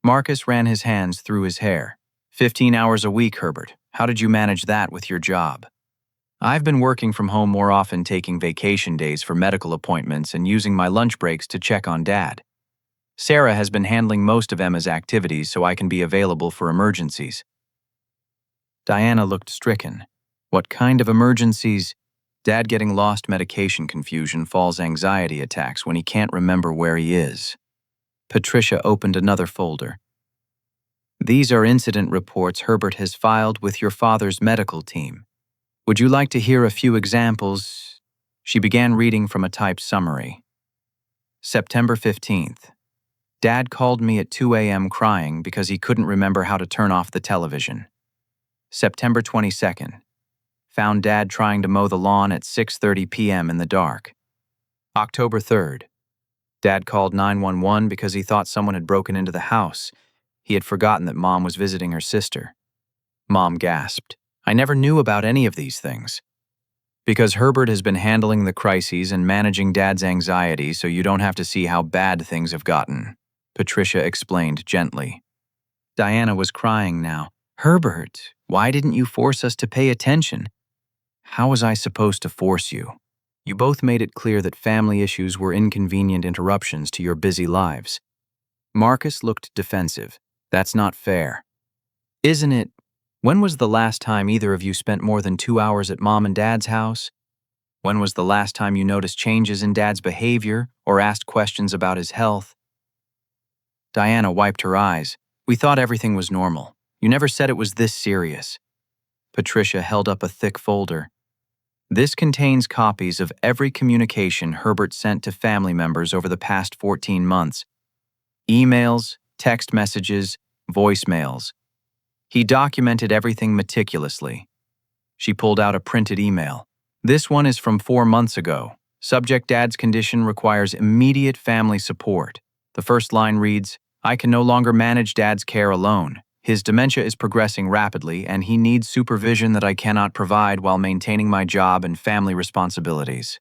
Marcus ran his hands through his hair. 15 hours a week, Herbert. How did you manage that with your job? I've been working from home more often, taking vacation days for medical appointments and using my lunch breaks to check on Dad. Sarah has been handling most of Emma's activities so I can be available for emergencies. Diana looked stricken. What kind of emergencies? Dad getting lost, medication confusion, falls, anxiety attacks when he can't remember where he is. Patricia opened another folder. These are incident reports Herbert has filed with your father's medical team. Would you like to hear a few examples? She began reading from a typed summary. September 15th. Dad called me at 2 a.m. crying because he couldn't remember how to turn off the television. September 22nd. Found Dad trying to mow the lawn at 6:30 p.m. in the dark. October 3rd. Dad called 911 because he thought someone had broken into the house. He had forgotten that Mom was visiting her sister. Mom gasped. I never knew about any of these things. Because Herbert has been handling the crises and managing Dad's anxiety so you don't have to see how bad things have gotten, Patricia explained gently. Diana was crying now. Herbert, why didn't you force us to pay attention? How was I supposed to force you? You both made it clear that family issues were inconvenient interruptions to your busy lives. Marcus looked defensive. That's not fair. Isn't it? When was the last time either of you spent more than 2 hours at Mom and Dad's house? When was the last time you noticed changes in Dad's behavior or asked questions about his health? Diana wiped her eyes. We thought everything was normal. You never said it was this serious. Patricia held up a thick folder. This contains copies of every communication Herbert sent to family members over the past 14 months. Emails, text messages, voicemails. He documented everything meticulously. She pulled out a printed email. This one is from 4 months ago. Subject: Dad's condition requires immediate family support. The first line reads, "I can no longer manage Dad's care alone. His dementia is progressing rapidly, and he needs supervision that I cannot provide while maintaining my job and family responsibilities."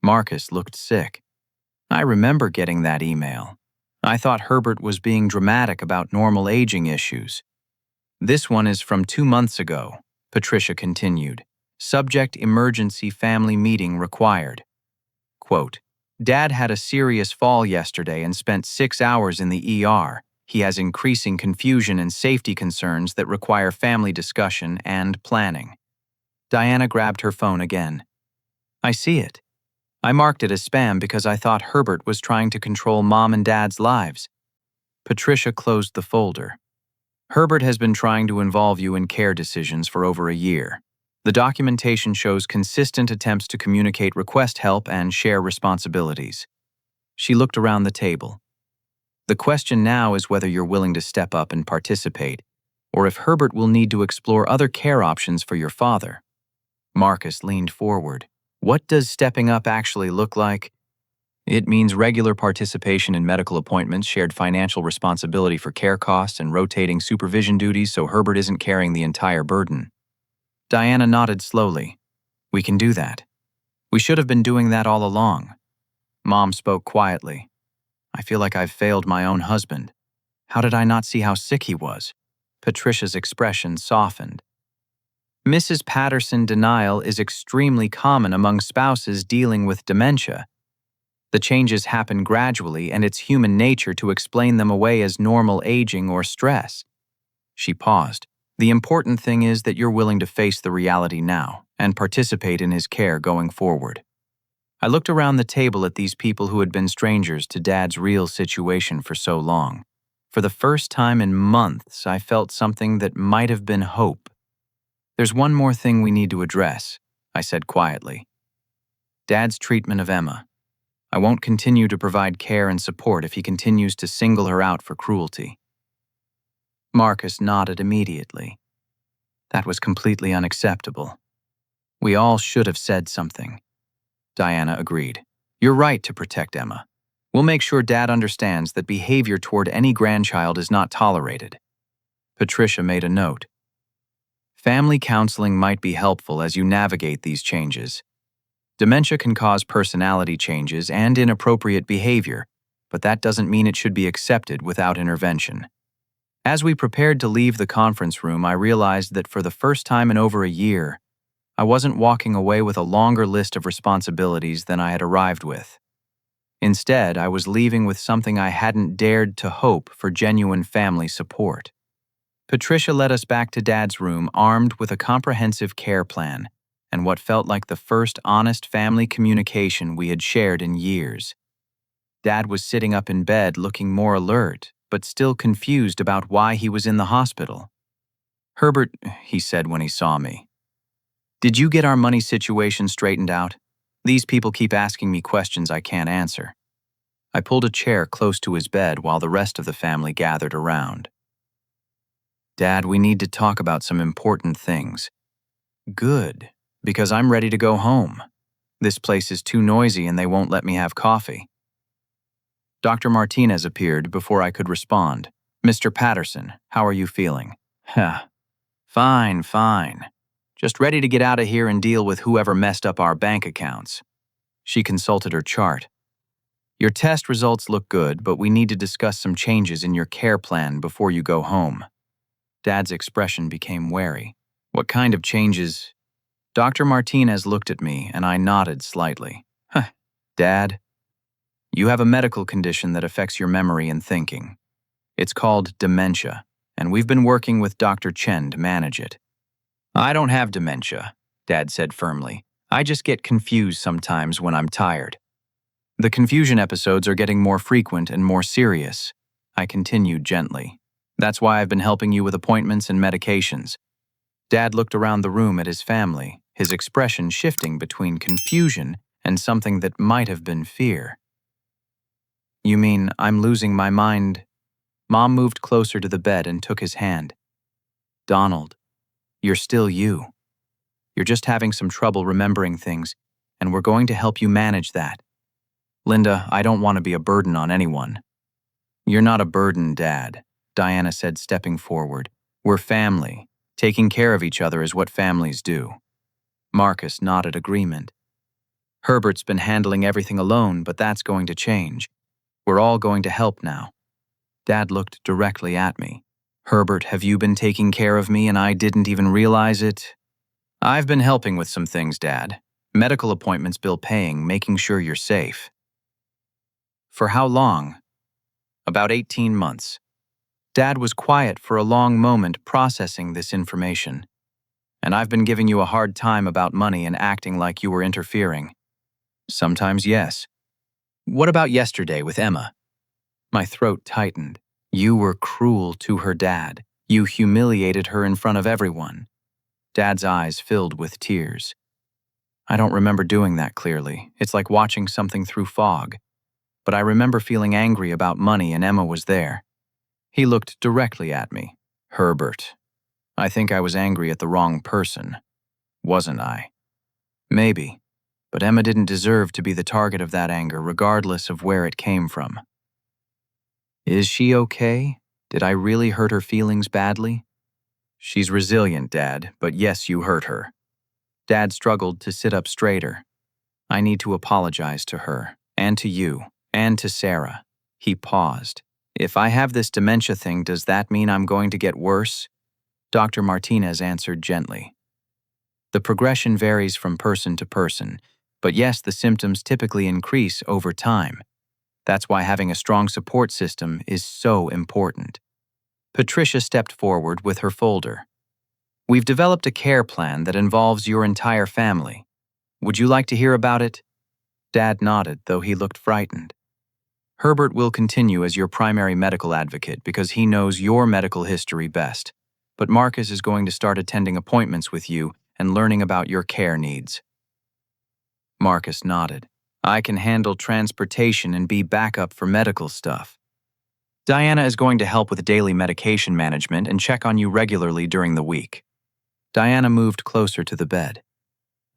Marcus looked sick. I remember getting that email. I thought Herbert was being dramatic about normal aging issues. "This one is from 2 months ago," Patricia continued. Subject: emergency family meeting required. Quote, "Dad had a serious fall yesterday and spent 6 hours in the ER. He has increasing confusion and safety concerns that require family discussion and planning." Diana grabbed her phone again. "I see it. I marked it as spam because I thought Herbert was trying to control Mom and Dad's lives." Patricia closed the folder. "Herbert has been trying to involve you in care decisions for over a year. The documentation shows consistent attempts to communicate, request help, and share responsibilities." She looked around the table. "The question now is whether you're willing to step up and participate, or if Herbert will need to explore other care options for your father." Marcus leaned forward. "What does stepping up actually look like?" "It means regular participation in medical appointments, shared financial responsibility for care costs, and rotating supervision duties so Herbert isn't carrying the entire burden." Diana nodded slowly. "We can do that. We should have been doing that all along." Mom spoke quietly. "I feel like I've failed my own husband. How did I not see how sick he was?" Patricia's expression softened. "Mrs. Patterson, denial is extremely common among spouses dealing with dementia. The changes happen gradually, and it's human nature to explain them away as normal aging or stress." She paused. "The important thing is that you're willing to face the reality now and participate in his care going forward." I looked around the table at these people who had been strangers to Dad's real situation for so long. For the first time in months, I felt something that might have been hope. "There's one more thing we need to address," I said quietly. "Dad's treatment of Emma. I won't continue to provide care and support if he continues to single her out for cruelty." Marcus nodded immediately. "That was completely unacceptable. We all should have said something." Diana agreed. "You're right to protect Emma. We'll make sure Dad understands that behavior toward any grandchild is not tolerated." Patricia made a note. "Family counseling might be helpful as you navigate these changes. Dementia can cause personality changes and inappropriate behavior, but that doesn't mean it should be accepted without intervention." As we prepared to leave the conference room, I realized that for the first time in over a year, I wasn't walking away with a longer list of responsibilities than I had arrived with. Instead, I was leaving with something I hadn't dared to hope for: genuine family support. Patricia led us back to Dad's room, armed with a comprehensive care plan and what felt like the first honest family communication we had shared in years. Dad was sitting up in bed, looking more alert, but still confused about why he was in the hospital. "Herbert," he said when he saw me, "did you get our money situation straightened out? These people keep asking me questions I can't answer." I pulled a chair close to his bed while the rest of the family gathered around. "Dad, we need to talk about some important things." "Good, because I'm ready to go home. This place is too noisy and they won't let me have coffee." Dr. Martinez appeared before I could respond. "Mr. Patterson, how are you feeling?" Fine. Just ready to get out of here and deal with whoever messed up our bank accounts." She consulted her chart. "Your test results look good, but we need to discuss some changes in your care plan before you go home." Dad's expression became wary. "What kind of changes?" Dr. Martinez looked at me, and I nodded slightly. "Dad, you have a medical condition that affects your memory and thinking. It's called dementia, and we've been working with Dr. Chen to manage it." "I don't have dementia," Dad said firmly. "I just get confused sometimes when I'm tired." "The confusion episodes are getting more frequent and more serious," I continued gently. "That's why I've been helping you with appointments and medications." Dad looked around the room at his family, his expression shifting between confusion and something that might have been fear. "You mean I'm losing my mind Mom moved closer to the bed and took his hand. Donald, you're still you. You're just having some trouble remembering things, and we're going to help you manage that. Linda, I don't want to be a burden on anyone. You're not a burden, Dad, Diana said, stepping forward. We're family. Taking care of each other is what families do. Marcus nodded agreement. Herbert's been handling everything alone, but that's going to change. We're all going to help now. Dad looked directly at me. Herbert, have you been taking care of me and I didn't even realize it? I've been helping with some things, Dad. Medical appointments, bill paying, making sure you're safe. For how long? About 18 months. Dad was quiet for a long moment, processing this information. And I've been giving you a hard time about money and acting like you were interfering. Sometimes, yes. What about yesterday with Emma? My throat tightened. You were cruel to her, Dad. You humiliated her in front of everyone. Dad's eyes filled with tears. I don't remember doing that clearly. It's like watching something through fog. But I remember feeling angry about money and Emma was there. He looked directly at me. Herbert, I think I was angry at the wrong person. Wasn't I? Maybe. But Emma didn't deserve to be the target of that anger, regardless of where it came from. Is she okay? Did I really hurt her feelings badly? She's resilient, Dad, but yes, you hurt her. Dad struggled to sit up straighter. I need to apologize to her, and to you, and to Sarah. He paused. If I have this dementia thing, does that mean I'm going to get worse? Dr. Martinez answered gently. The progression varies from person to person, but yes, the symptoms typically increase over time. That's why having a strong support system is so important. Patricia stepped forward with her folder. We've developed a care plan that involves your entire family. Would you like to hear about it? Dad nodded, though he looked frightened. Herbert will continue as your primary medical advocate because he knows your medical history best. But Marcus is going to start attending appointments with you and learning about your care needs. Marcus nodded. I can handle transportation and be backup for medical stuff. Diana is going to help with daily medication management and check on you regularly during the week. Diana moved closer to the bed.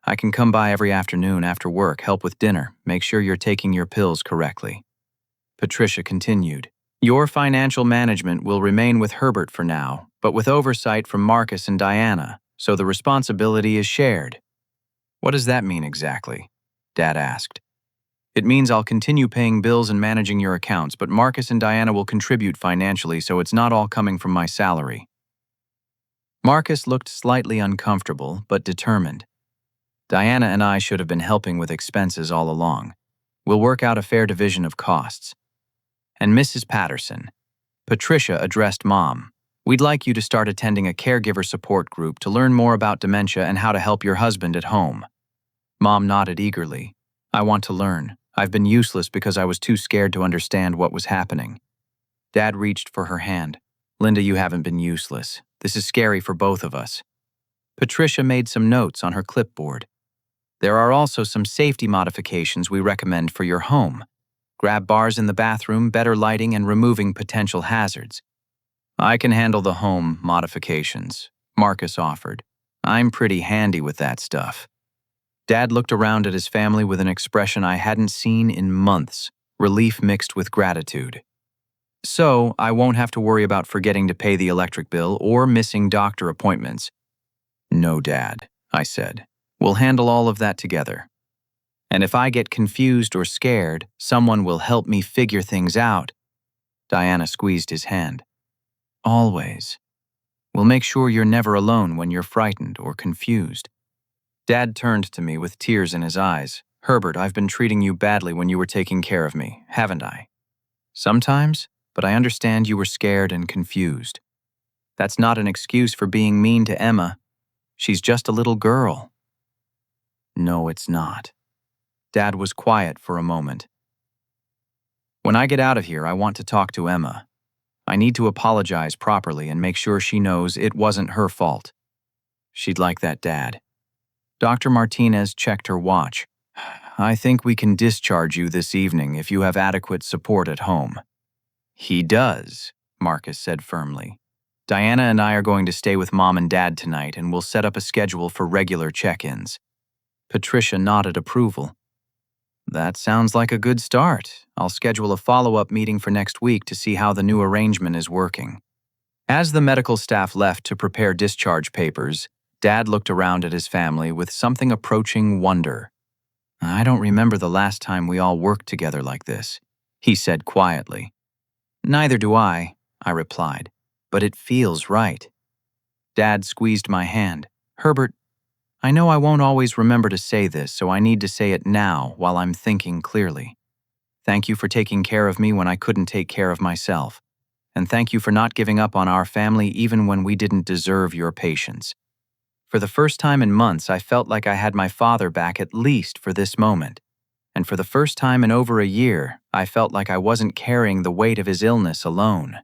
I can come by every afternoon after work, help with dinner, make sure you're taking your pills correctly. Patricia continued. Your financial management will remain with Herbert for now, but with oversight from Marcus and Diana, so the responsibility is shared. What does that mean exactly? Dad asked. It means I'll continue paying bills and managing your accounts, but Marcus and Diana will contribute financially, so it's not all coming from my salary. Marcus looked slightly uncomfortable, but determined. Diana and I should have been helping with expenses all along. We'll work out a fair division of costs. And Mrs. Patterson, Patricia addressed Mom. We'd like you to start attending a caregiver support group to learn more about dementia and how to help your husband at home. Mom nodded eagerly. I want to learn. I've been useless because I was too scared to understand what was happening. Dad reached for her hand. Linda, you haven't been useless. This is scary for both of us. Patricia made some notes on her clipboard. There are also some safety modifications we recommend for your home. Grab bars in the bathroom, better lighting, and removing potential hazards. I can handle the home modifications, Marcus offered. I'm pretty handy with that stuff. Dad looked around at his family with an expression I hadn't seen in months, relief mixed with gratitude. So, I won't have to worry about forgetting to pay the electric bill or missing doctor appointments. No, Dad, I said. We'll handle all of that together. And if I get confused or scared, someone will help me figure things out. Diana squeezed his hand. Always. We'll make sure you're never alone when you're frightened or confused. Dad turned to me with tears in his eyes. Herbert, I've been treating you badly when you were taking care of me, haven't I? Sometimes, but I understand you were scared and confused. That's not an excuse for being mean to Emma. She's just a little girl. No, it's not. Dad was quiet for a moment. When I get out of here, I want to talk to Emma. I need to apologize properly and make sure she knows it wasn't her fault. She'd like that, Dad. Dr. Martinez checked her watch. I think we can discharge you this evening if you have adequate support at home. He does, Marcus said firmly. Diana and I are going to stay with Mom and Dad tonight, and we'll set up a schedule for regular check-ins. Patricia nodded approval. That sounds like a good start. I'll schedule a follow-up meeting for next week to see how the new arrangement is working. As the medical staff left to prepare discharge papers, Dad looked around at his family with something approaching wonder. I don't remember the last time we all worked together like this, he said quietly. Neither do I replied, but it feels right. Dad squeezed my hand. Herbert, I know I won't always remember to say this, so I need to say it now while I'm thinking clearly. Thank you for taking care of me when I couldn't take care of myself. And thank you for not giving up on our family even when we didn't deserve your patience. For the first time in months, I felt like I had my father back at least for this moment. And for the first time in over a year, I felt like I wasn't carrying the weight of his illness alone.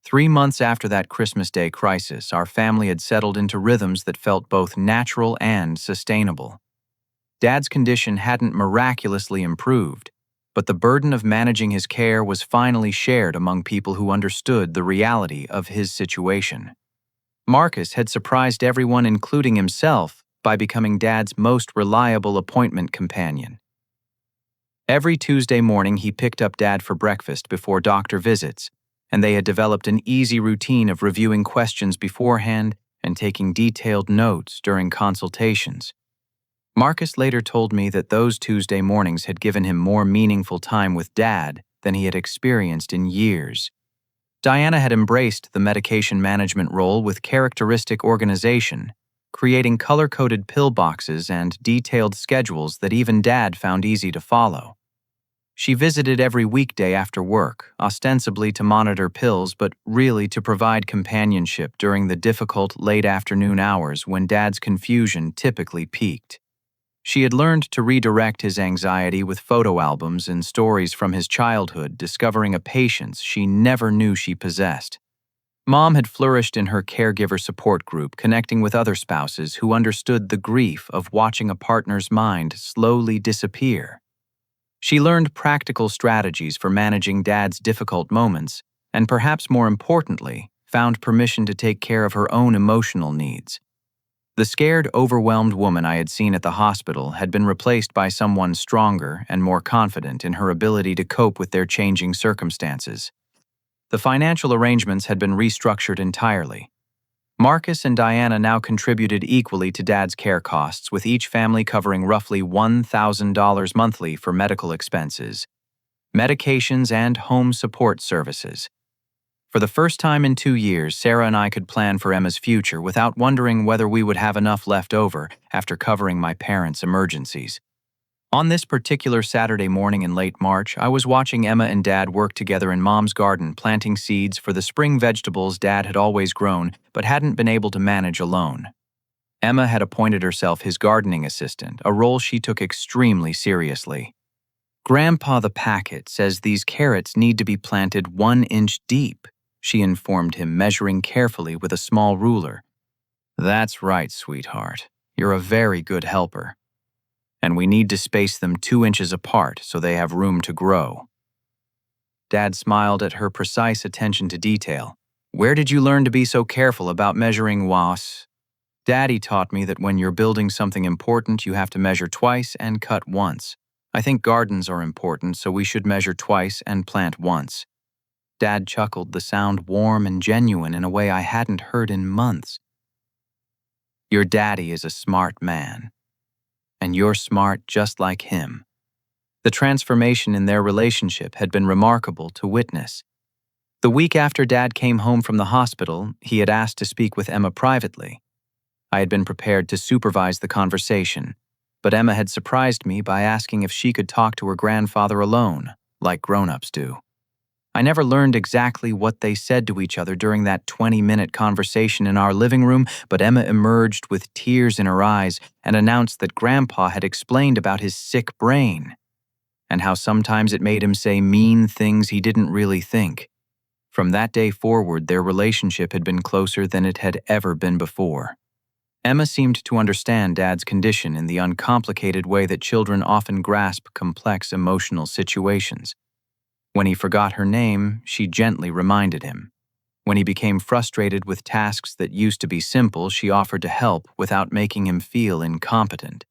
3 months after that Christmas Day crisis, our family had settled into rhythms that felt both natural and sustainable. Dad's condition hadn't miraculously improved, but the burden of managing his care was finally shared among people who understood the reality of his situation. Marcus had surprised everyone, including himself, by becoming Dad's most reliable appointment companion. Every Tuesday morning, he picked up Dad for breakfast before doctor visits, and they had developed an easy routine of reviewing questions beforehand and taking detailed notes during consultations. Marcus later told me that those Tuesday mornings had given him more meaningful time with Dad than he had experienced in years. Diana had embraced the medication management role with characteristic organization, creating color-coded pill boxes and detailed schedules that even Dad found easy to follow. She visited every weekday after work, ostensibly to monitor pills, but really to provide companionship during the difficult late afternoon hours when Dad's confusion typically peaked. She had learned to redirect his anxiety with photo albums and stories from his childhood, discovering a patience she never knew she possessed. Mom had flourished in her caregiver support group, connecting with other spouses who understood the grief of watching a partner's mind slowly disappear. She learned practical strategies for managing Dad's difficult moments, and perhaps more importantly, found permission to take care of her own emotional needs. The scared, overwhelmed woman I had seen at the hospital had been replaced by someone stronger and more confident in her ability to cope with their changing circumstances. The financial arrangements had been restructured entirely. Marcus and Diana now contributed equally to Dad's care costs, with each family covering roughly $1,000 monthly for medical expenses, medications, and home support services. For the first time in 2 years, Sarah and I could plan for Emma's future without wondering whether we would have enough left over after covering my parents' emergencies. On this particular Saturday morning in late March, I was watching Emma and Dad work together in Mom's garden, planting seeds for the spring vegetables Dad had always grown but hadn't been able to manage alone. Emma had appointed herself his gardening assistant, a role she took extremely seriously. Grandpa the Packet says these carrots need to be planted 1 inch deep, she informed him, measuring carefully with a small ruler. That's right, sweetheart. You're a very good helper. And we need to space them 2 inches apart so they have room to grow. Dad smiled at her precise attention to detail. Where did you learn to be so careful about measuring was? Daddy taught me that when you're building something important, you have to measure twice and cut once. I think gardens are important, so we should measure twice and plant once. Dad chuckled, the sound warm and genuine in a way I hadn't heard in months. Your daddy is a smart man. And you're smart just like him. The transformation in their relationship had been remarkable to witness. The week after Dad came home from the hospital, he had asked to speak with Emma privately. I had been prepared to supervise the conversation, but Emma had surprised me by asking if she could talk to her grandfather alone, like grown-ups do. I never learned exactly what they said to each other during that 20-minute conversation in our living room, but Emma emerged with tears in her eyes and announced that Grandpa had explained about his sick brain and how sometimes it made him say mean things he didn't really think. From that day forward, their relationship had been closer than it had ever been before. Emma seemed to understand Dad's condition in the uncomplicated way that children often grasp complex emotional situations. When he forgot her name, she gently reminded him. When he became frustrated with tasks that used to be simple, she offered to help without making him feel incompetent.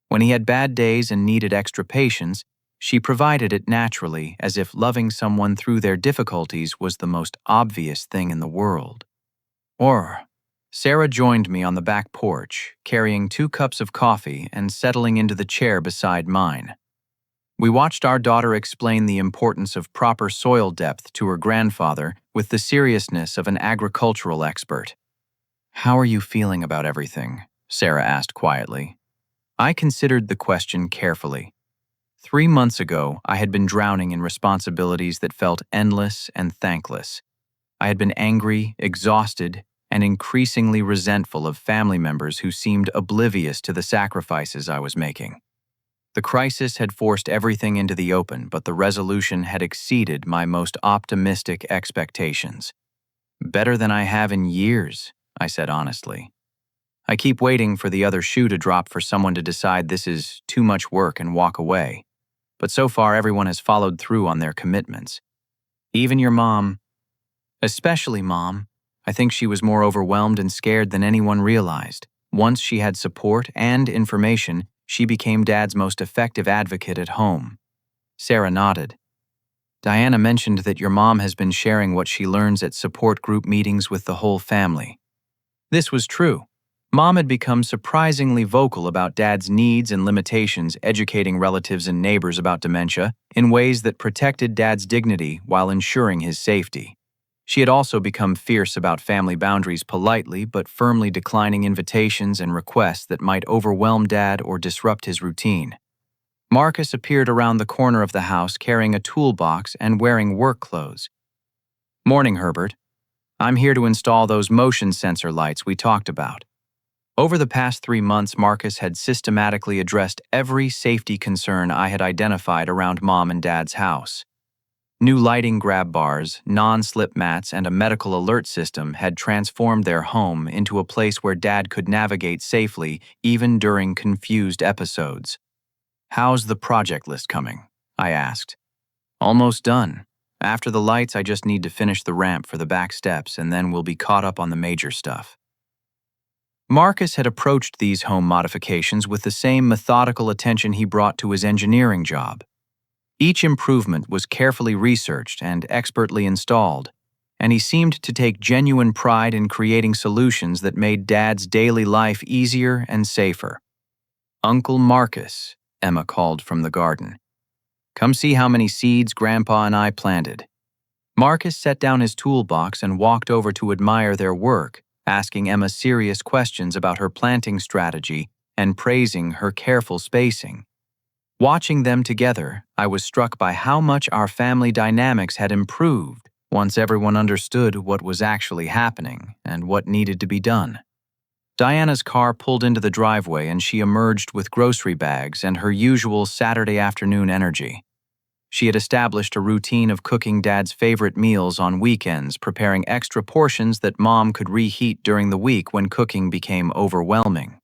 When he had bad days and needed extra patience, she provided it naturally, as if loving someone through their difficulties was the most obvious thing in the world. Or, Sarah joined me on the back porch, carrying 2 cups of coffee and settling into the chair beside mine. We watched our daughter explain the importance of proper soil depth to her grandfather with the seriousness of an agricultural expert. "How are you feeling about everything?" Sarah asked quietly. I considered the question carefully. 3 months ago, I had been drowning in responsibilities that felt endless and thankless. I had been angry, exhausted, and increasingly resentful of family members who seemed oblivious to the sacrifices I was making. The crisis had forced everything into the open, but the resolution had exceeded my most optimistic expectations. "Better than I have in years," I said honestly. "I keep waiting for the other shoe to drop for someone to decide this is too much work and walk away. But so far everyone has followed through on their commitments. Even your mom." "Especially Mom. I think she was more overwhelmed and scared than anyone realized. Once she had support and information, she became Dad's most effective advocate at home." Sarah nodded. "Diana mentioned that your mom has been sharing what she learns at support group meetings with the whole family." This was true. Mom had become surprisingly vocal about Dad's needs and limitations, educating relatives and neighbors about dementia in ways that protected Dad's dignity while ensuring his safety. She had also become fierce about family boundaries, politely but firmly declining invitations and requests that might overwhelm Dad or disrupt his routine. Marcus appeared around the corner of the house carrying a toolbox and wearing work clothes. "Morning, Herbert. I'm here to install those motion sensor lights we talked about." Over the past 3 months, Marcus had systematically addressed every safety concern I had identified around Mom and Dad's house. New lighting grab bars, non-slip mats, and a medical alert system had transformed their home into a place where Dad could navigate safely even during confused episodes. "How's the project list coming?" I asked. "Almost done. After the lights, I just need to finish the ramp for the back steps, and then we'll be caught up on the major stuff." Marcus had approached these home modifications with the same methodical attention he brought to his engineering job. Each improvement was carefully researched and expertly installed, and he seemed to take genuine pride in creating solutions that made Dad's daily life easier and safer. "Uncle Marcus," Emma called from the garden. "Come see how many seeds Grandpa and I planted." Marcus set down his toolbox and walked over to admire their work, asking Emma serious questions about her planting strategy and praising her careful spacing. Watching them together, I was struck by how much our family dynamics had improved once everyone understood what was actually happening and what needed to be done. Diana's car pulled into the driveway and she emerged with grocery bags and her usual Saturday afternoon energy. She had established a routine of cooking Dad's favorite meals on weekends, preparing extra portions that Mom could reheat during the week when cooking became overwhelming.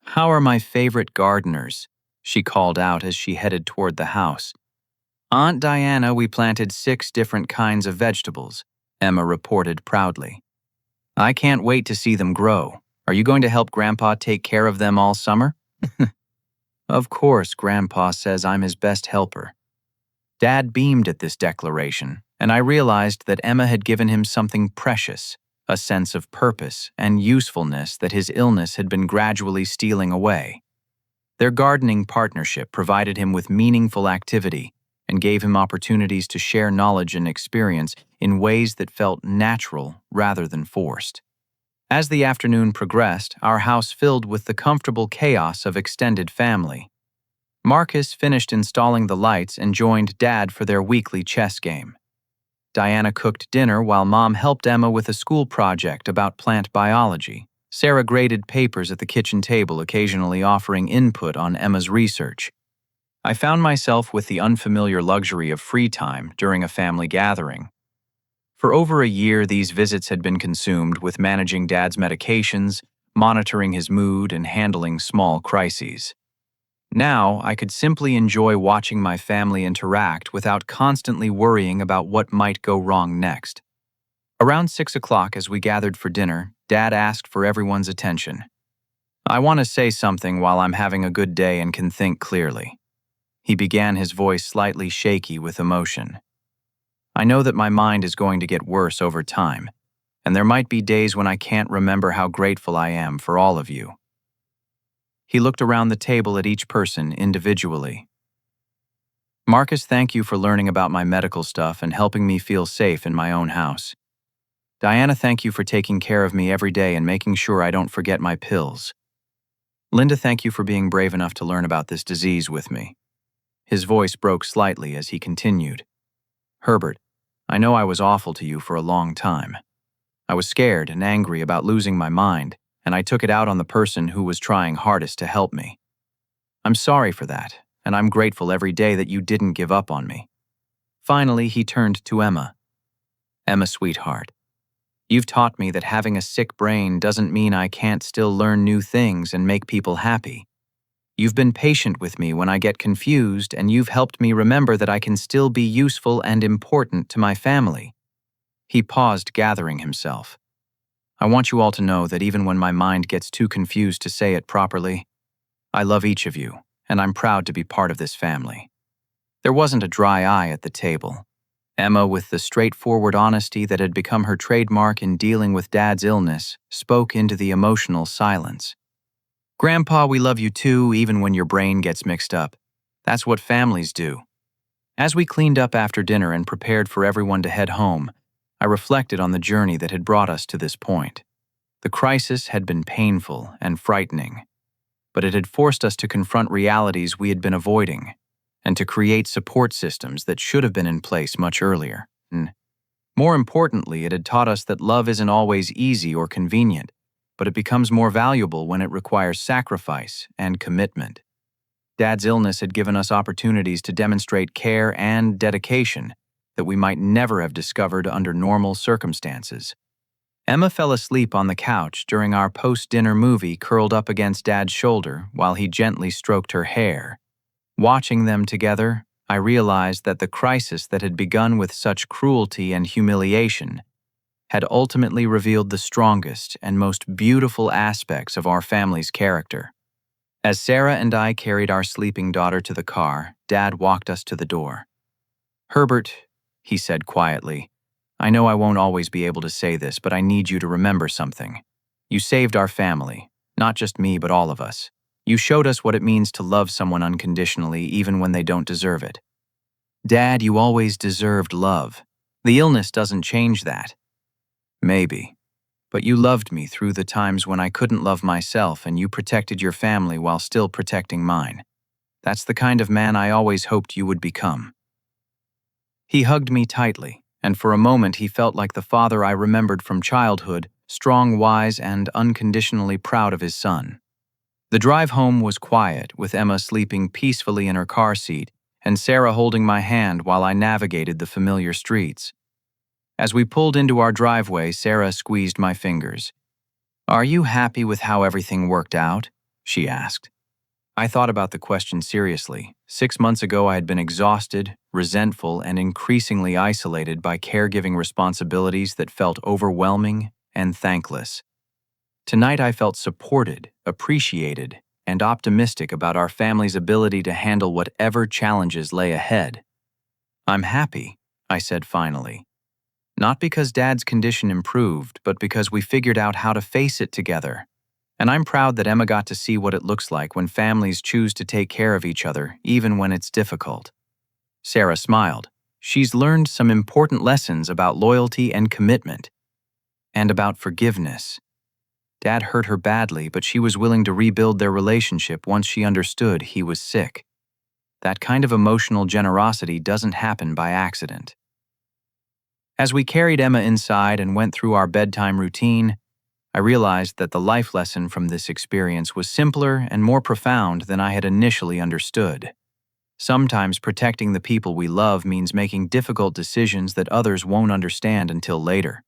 "How are my favorite gardeners?" she called out as she headed toward the house. "Aunt Diana, we planted 6 different kinds of vegetables," Emma reported proudly. "I can't wait to see them grow. Are you going to help Grandpa take care of them all summer?" "Of course, Grandpa says I'm his best helper." Dad beamed at this declaration, and I realized that Emma had given him something precious, a sense of purpose and usefulness that his illness had been gradually stealing away. Their gardening partnership provided him with meaningful activity and gave him opportunities to share knowledge and experience in ways that felt natural rather than forced. As the afternoon progressed, our house filled with the comfortable chaos of extended family. Marcus finished installing the lights and joined Dad for their weekly chess game. Diana cooked dinner while Mom helped Emma with a school project about plant biology. Sarah graded papers at the kitchen table, occasionally offering input on Emma's research. I found myself with the unfamiliar luxury of free time during a family gathering. For over a year, these visits had been consumed with managing Dad's medications, monitoring his mood, and handling small crises. Now, I could simply enjoy watching my family interact without constantly worrying about what might go wrong next. Around 6 o'clock, as we gathered for dinner, Dad asked for everyone's attention. I want to say something while I'm having a good day and can think clearly. He began, his voice slightly shaky with emotion. I know that my mind is going to get worse over time, and there might be days when I can't remember how grateful I am for all of you. He looked around the table at each person individually. Marcus, thank you for learning about my medical stuff and helping me feel safe in my own house. Diana, thank you for taking care of me every day and making sure I don't forget my pills. Linda, thank you for being brave enough to learn about this disease with me. His voice broke slightly as he continued. Herbert, I know I was awful to you for a long time. I was scared and angry about losing my mind, and I took it out on the person who was trying hardest to help me. I'm sorry for that, and I'm grateful every day that you didn't give up on me. Finally, he turned to Emma. Emma, sweetheart, you've taught me that having a sick brain doesn't mean I can't still learn new things and make people happy. You've been patient with me when I get confused, and you've helped me remember that I can still be useful and important to my family. He paused, gathering himself. I want you all to know that even when my mind gets too confused to say it properly, I love each of you, and I'm proud to be part of this family. There wasn't a dry eye at the table. Emma, with the straightforward honesty that had become her trademark in dealing with Dad's illness, spoke into the emotional silence. Grandpa, we love you too, even when your brain gets mixed up. That's what families do. As we cleaned up after dinner and prepared for everyone to head home, I reflected on the journey that had brought us to this point. The crisis had been painful and frightening, but it had forced us to confront realities we had been avoiding, and to create support systems that should have been in place much earlier. More importantly, it had taught us that love isn't always easy or convenient, but it becomes more valuable when it requires sacrifice and commitment. Dad's illness had given us opportunities to demonstrate care and dedication that we might never have discovered under normal circumstances. Emma fell asleep on the couch during our post-dinner movie, curled up against Dad's shoulder while he gently stroked her hair. Watching them together, I realized that the crisis that had begun with such cruelty and humiliation had ultimately revealed the strongest and most beautiful aspects of our family's character. As Sarah and I carried our sleeping daughter to the car, Dad walked us to the door. Herbert, he said quietly, I know I won't always be able to say this, but I need you to remember something. You saved our family, not just me, but all of us. You showed us what it means to love someone unconditionally, even when they don't deserve it. Dad, you always deserved love. The illness doesn't change that. Maybe. But you loved me through the times when I couldn't love myself, and you protected your family while still protecting mine. That's the kind of man I always hoped you would become. He hugged me tightly, and for a moment he felt like the father I remembered from childhood, strong, wise, and unconditionally proud of his son. The drive home was quiet, with Emma sleeping peacefully in her car seat and Sarah holding my hand while I navigated the familiar streets. As we pulled into our driveway, Sarah squeezed my fingers. Are you happy with how everything worked out? She asked. I thought about the question seriously. 6 months ago, I had been exhausted, resentful, and increasingly isolated by caregiving responsibilities that felt overwhelming and thankless. Tonight, I felt supported, appreciated, and optimistic about our family's ability to handle whatever challenges lay ahead. I'm happy, I said finally. Not because Dad's condition improved, but because we figured out how to face it together. And I'm proud that Emma got to see what it looks like when families choose to take care of each other, even when it's difficult. Sarah smiled. She's learned some important lessons about loyalty and commitment, and about forgiveness. Dad hurt her badly, but she was willing to rebuild their relationship once she understood he was sick. That kind of emotional generosity doesn't happen by accident. As we carried Emma inside and went through our bedtime routine, I realized that the life lesson from this experience was simpler and more profound than I had initially understood. Sometimes protecting the people we love means making difficult decisions that others won't understand until later.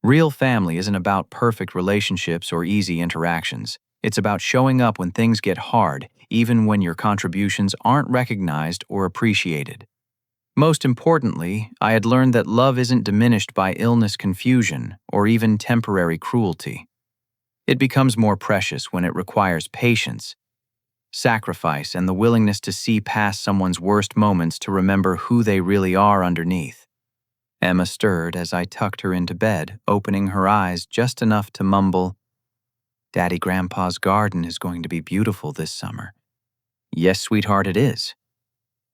Real family isn't about perfect relationships or easy interactions. It's about showing up when things get hard, even when your contributions aren't recognized or appreciated. Most importantly, I had learned that love isn't diminished by illness, confusion, or even temporary cruelty. It becomes more precious when it requires patience, sacrifice, and the willingness to see past someone's worst moments to remember who they really are underneath. Emma stirred as I tucked her into bed, opening her eyes just enough to mumble, "Daddy Grandpa's garden is going to be beautiful this summer." "Yes, sweetheart, it is.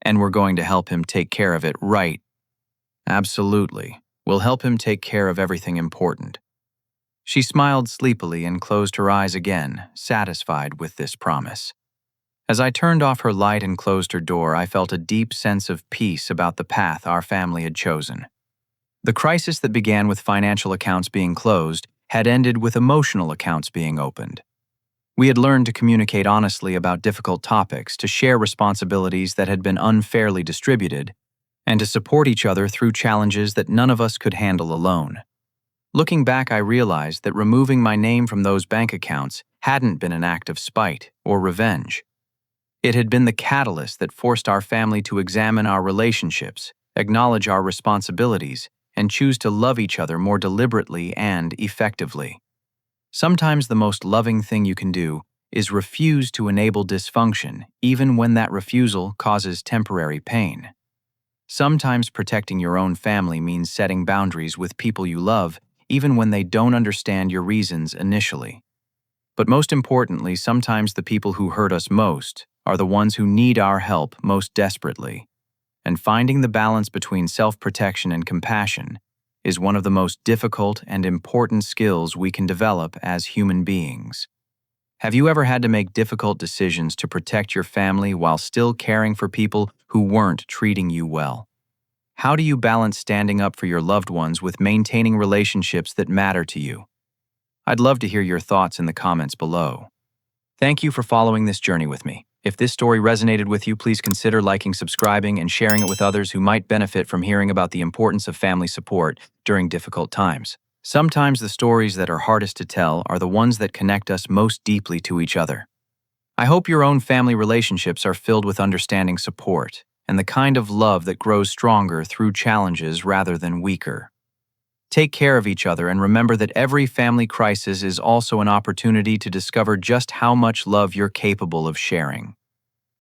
And we're going to help him take care of it, right?" "Absolutely. We'll help him take care of everything important." She smiled sleepily and closed her eyes again, satisfied with this promise. As I turned off her light and closed her door, I felt a deep sense of peace about the path our family had chosen. The crisis that began with financial accounts being closed had ended with emotional accounts being opened. We had learned to communicate honestly about difficult topics, to share responsibilities that had been unfairly distributed, and to support each other through challenges that none of us could handle alone. Looking back, I realized that removing my name from those bank accounts hadn't been an act of spite or revenge. It had been the catalyst that forced our family to examine our relationships, acknowledge our responsibilities, and choose to love each other more deliberately and effectively. Sometimes the most loving thing you can do is refuse to enable dysfunction, even when that refusal causes temporary pain. Sometimes protecting your own family means setting boundaries with people you love, even when they don't understand your reasons initially. But most importantly, sometimes the people who hurt us most are the ones who need our help most desperately. And finding the balance between self-protection and compassion is one of the most difficult and important skills we can develop as human beings. Have you ever had to make difficult decisions to protect your family while still caring for people who weren't treating you well? How do you balance standing up for your loved ones with maintaining relationships that matter to you? I'd love to hear your thoughts in the comments below. Thank you for following this journey with me. If this story resonated with you, please consider liking, subscribing, and sharing it with others who might benefit from hearing about the importance of family support during difficult times. Sometimes the stories that are hardest to tell are the ones that connect us most deeply to each other. I hope your own family relationships are filled with understanding, support, and the kind of love that grows stronger through challenges rather than weaker. Take care of each other and remember that every family crisis is also an opportunity to discover just how much love you're capable of sharing.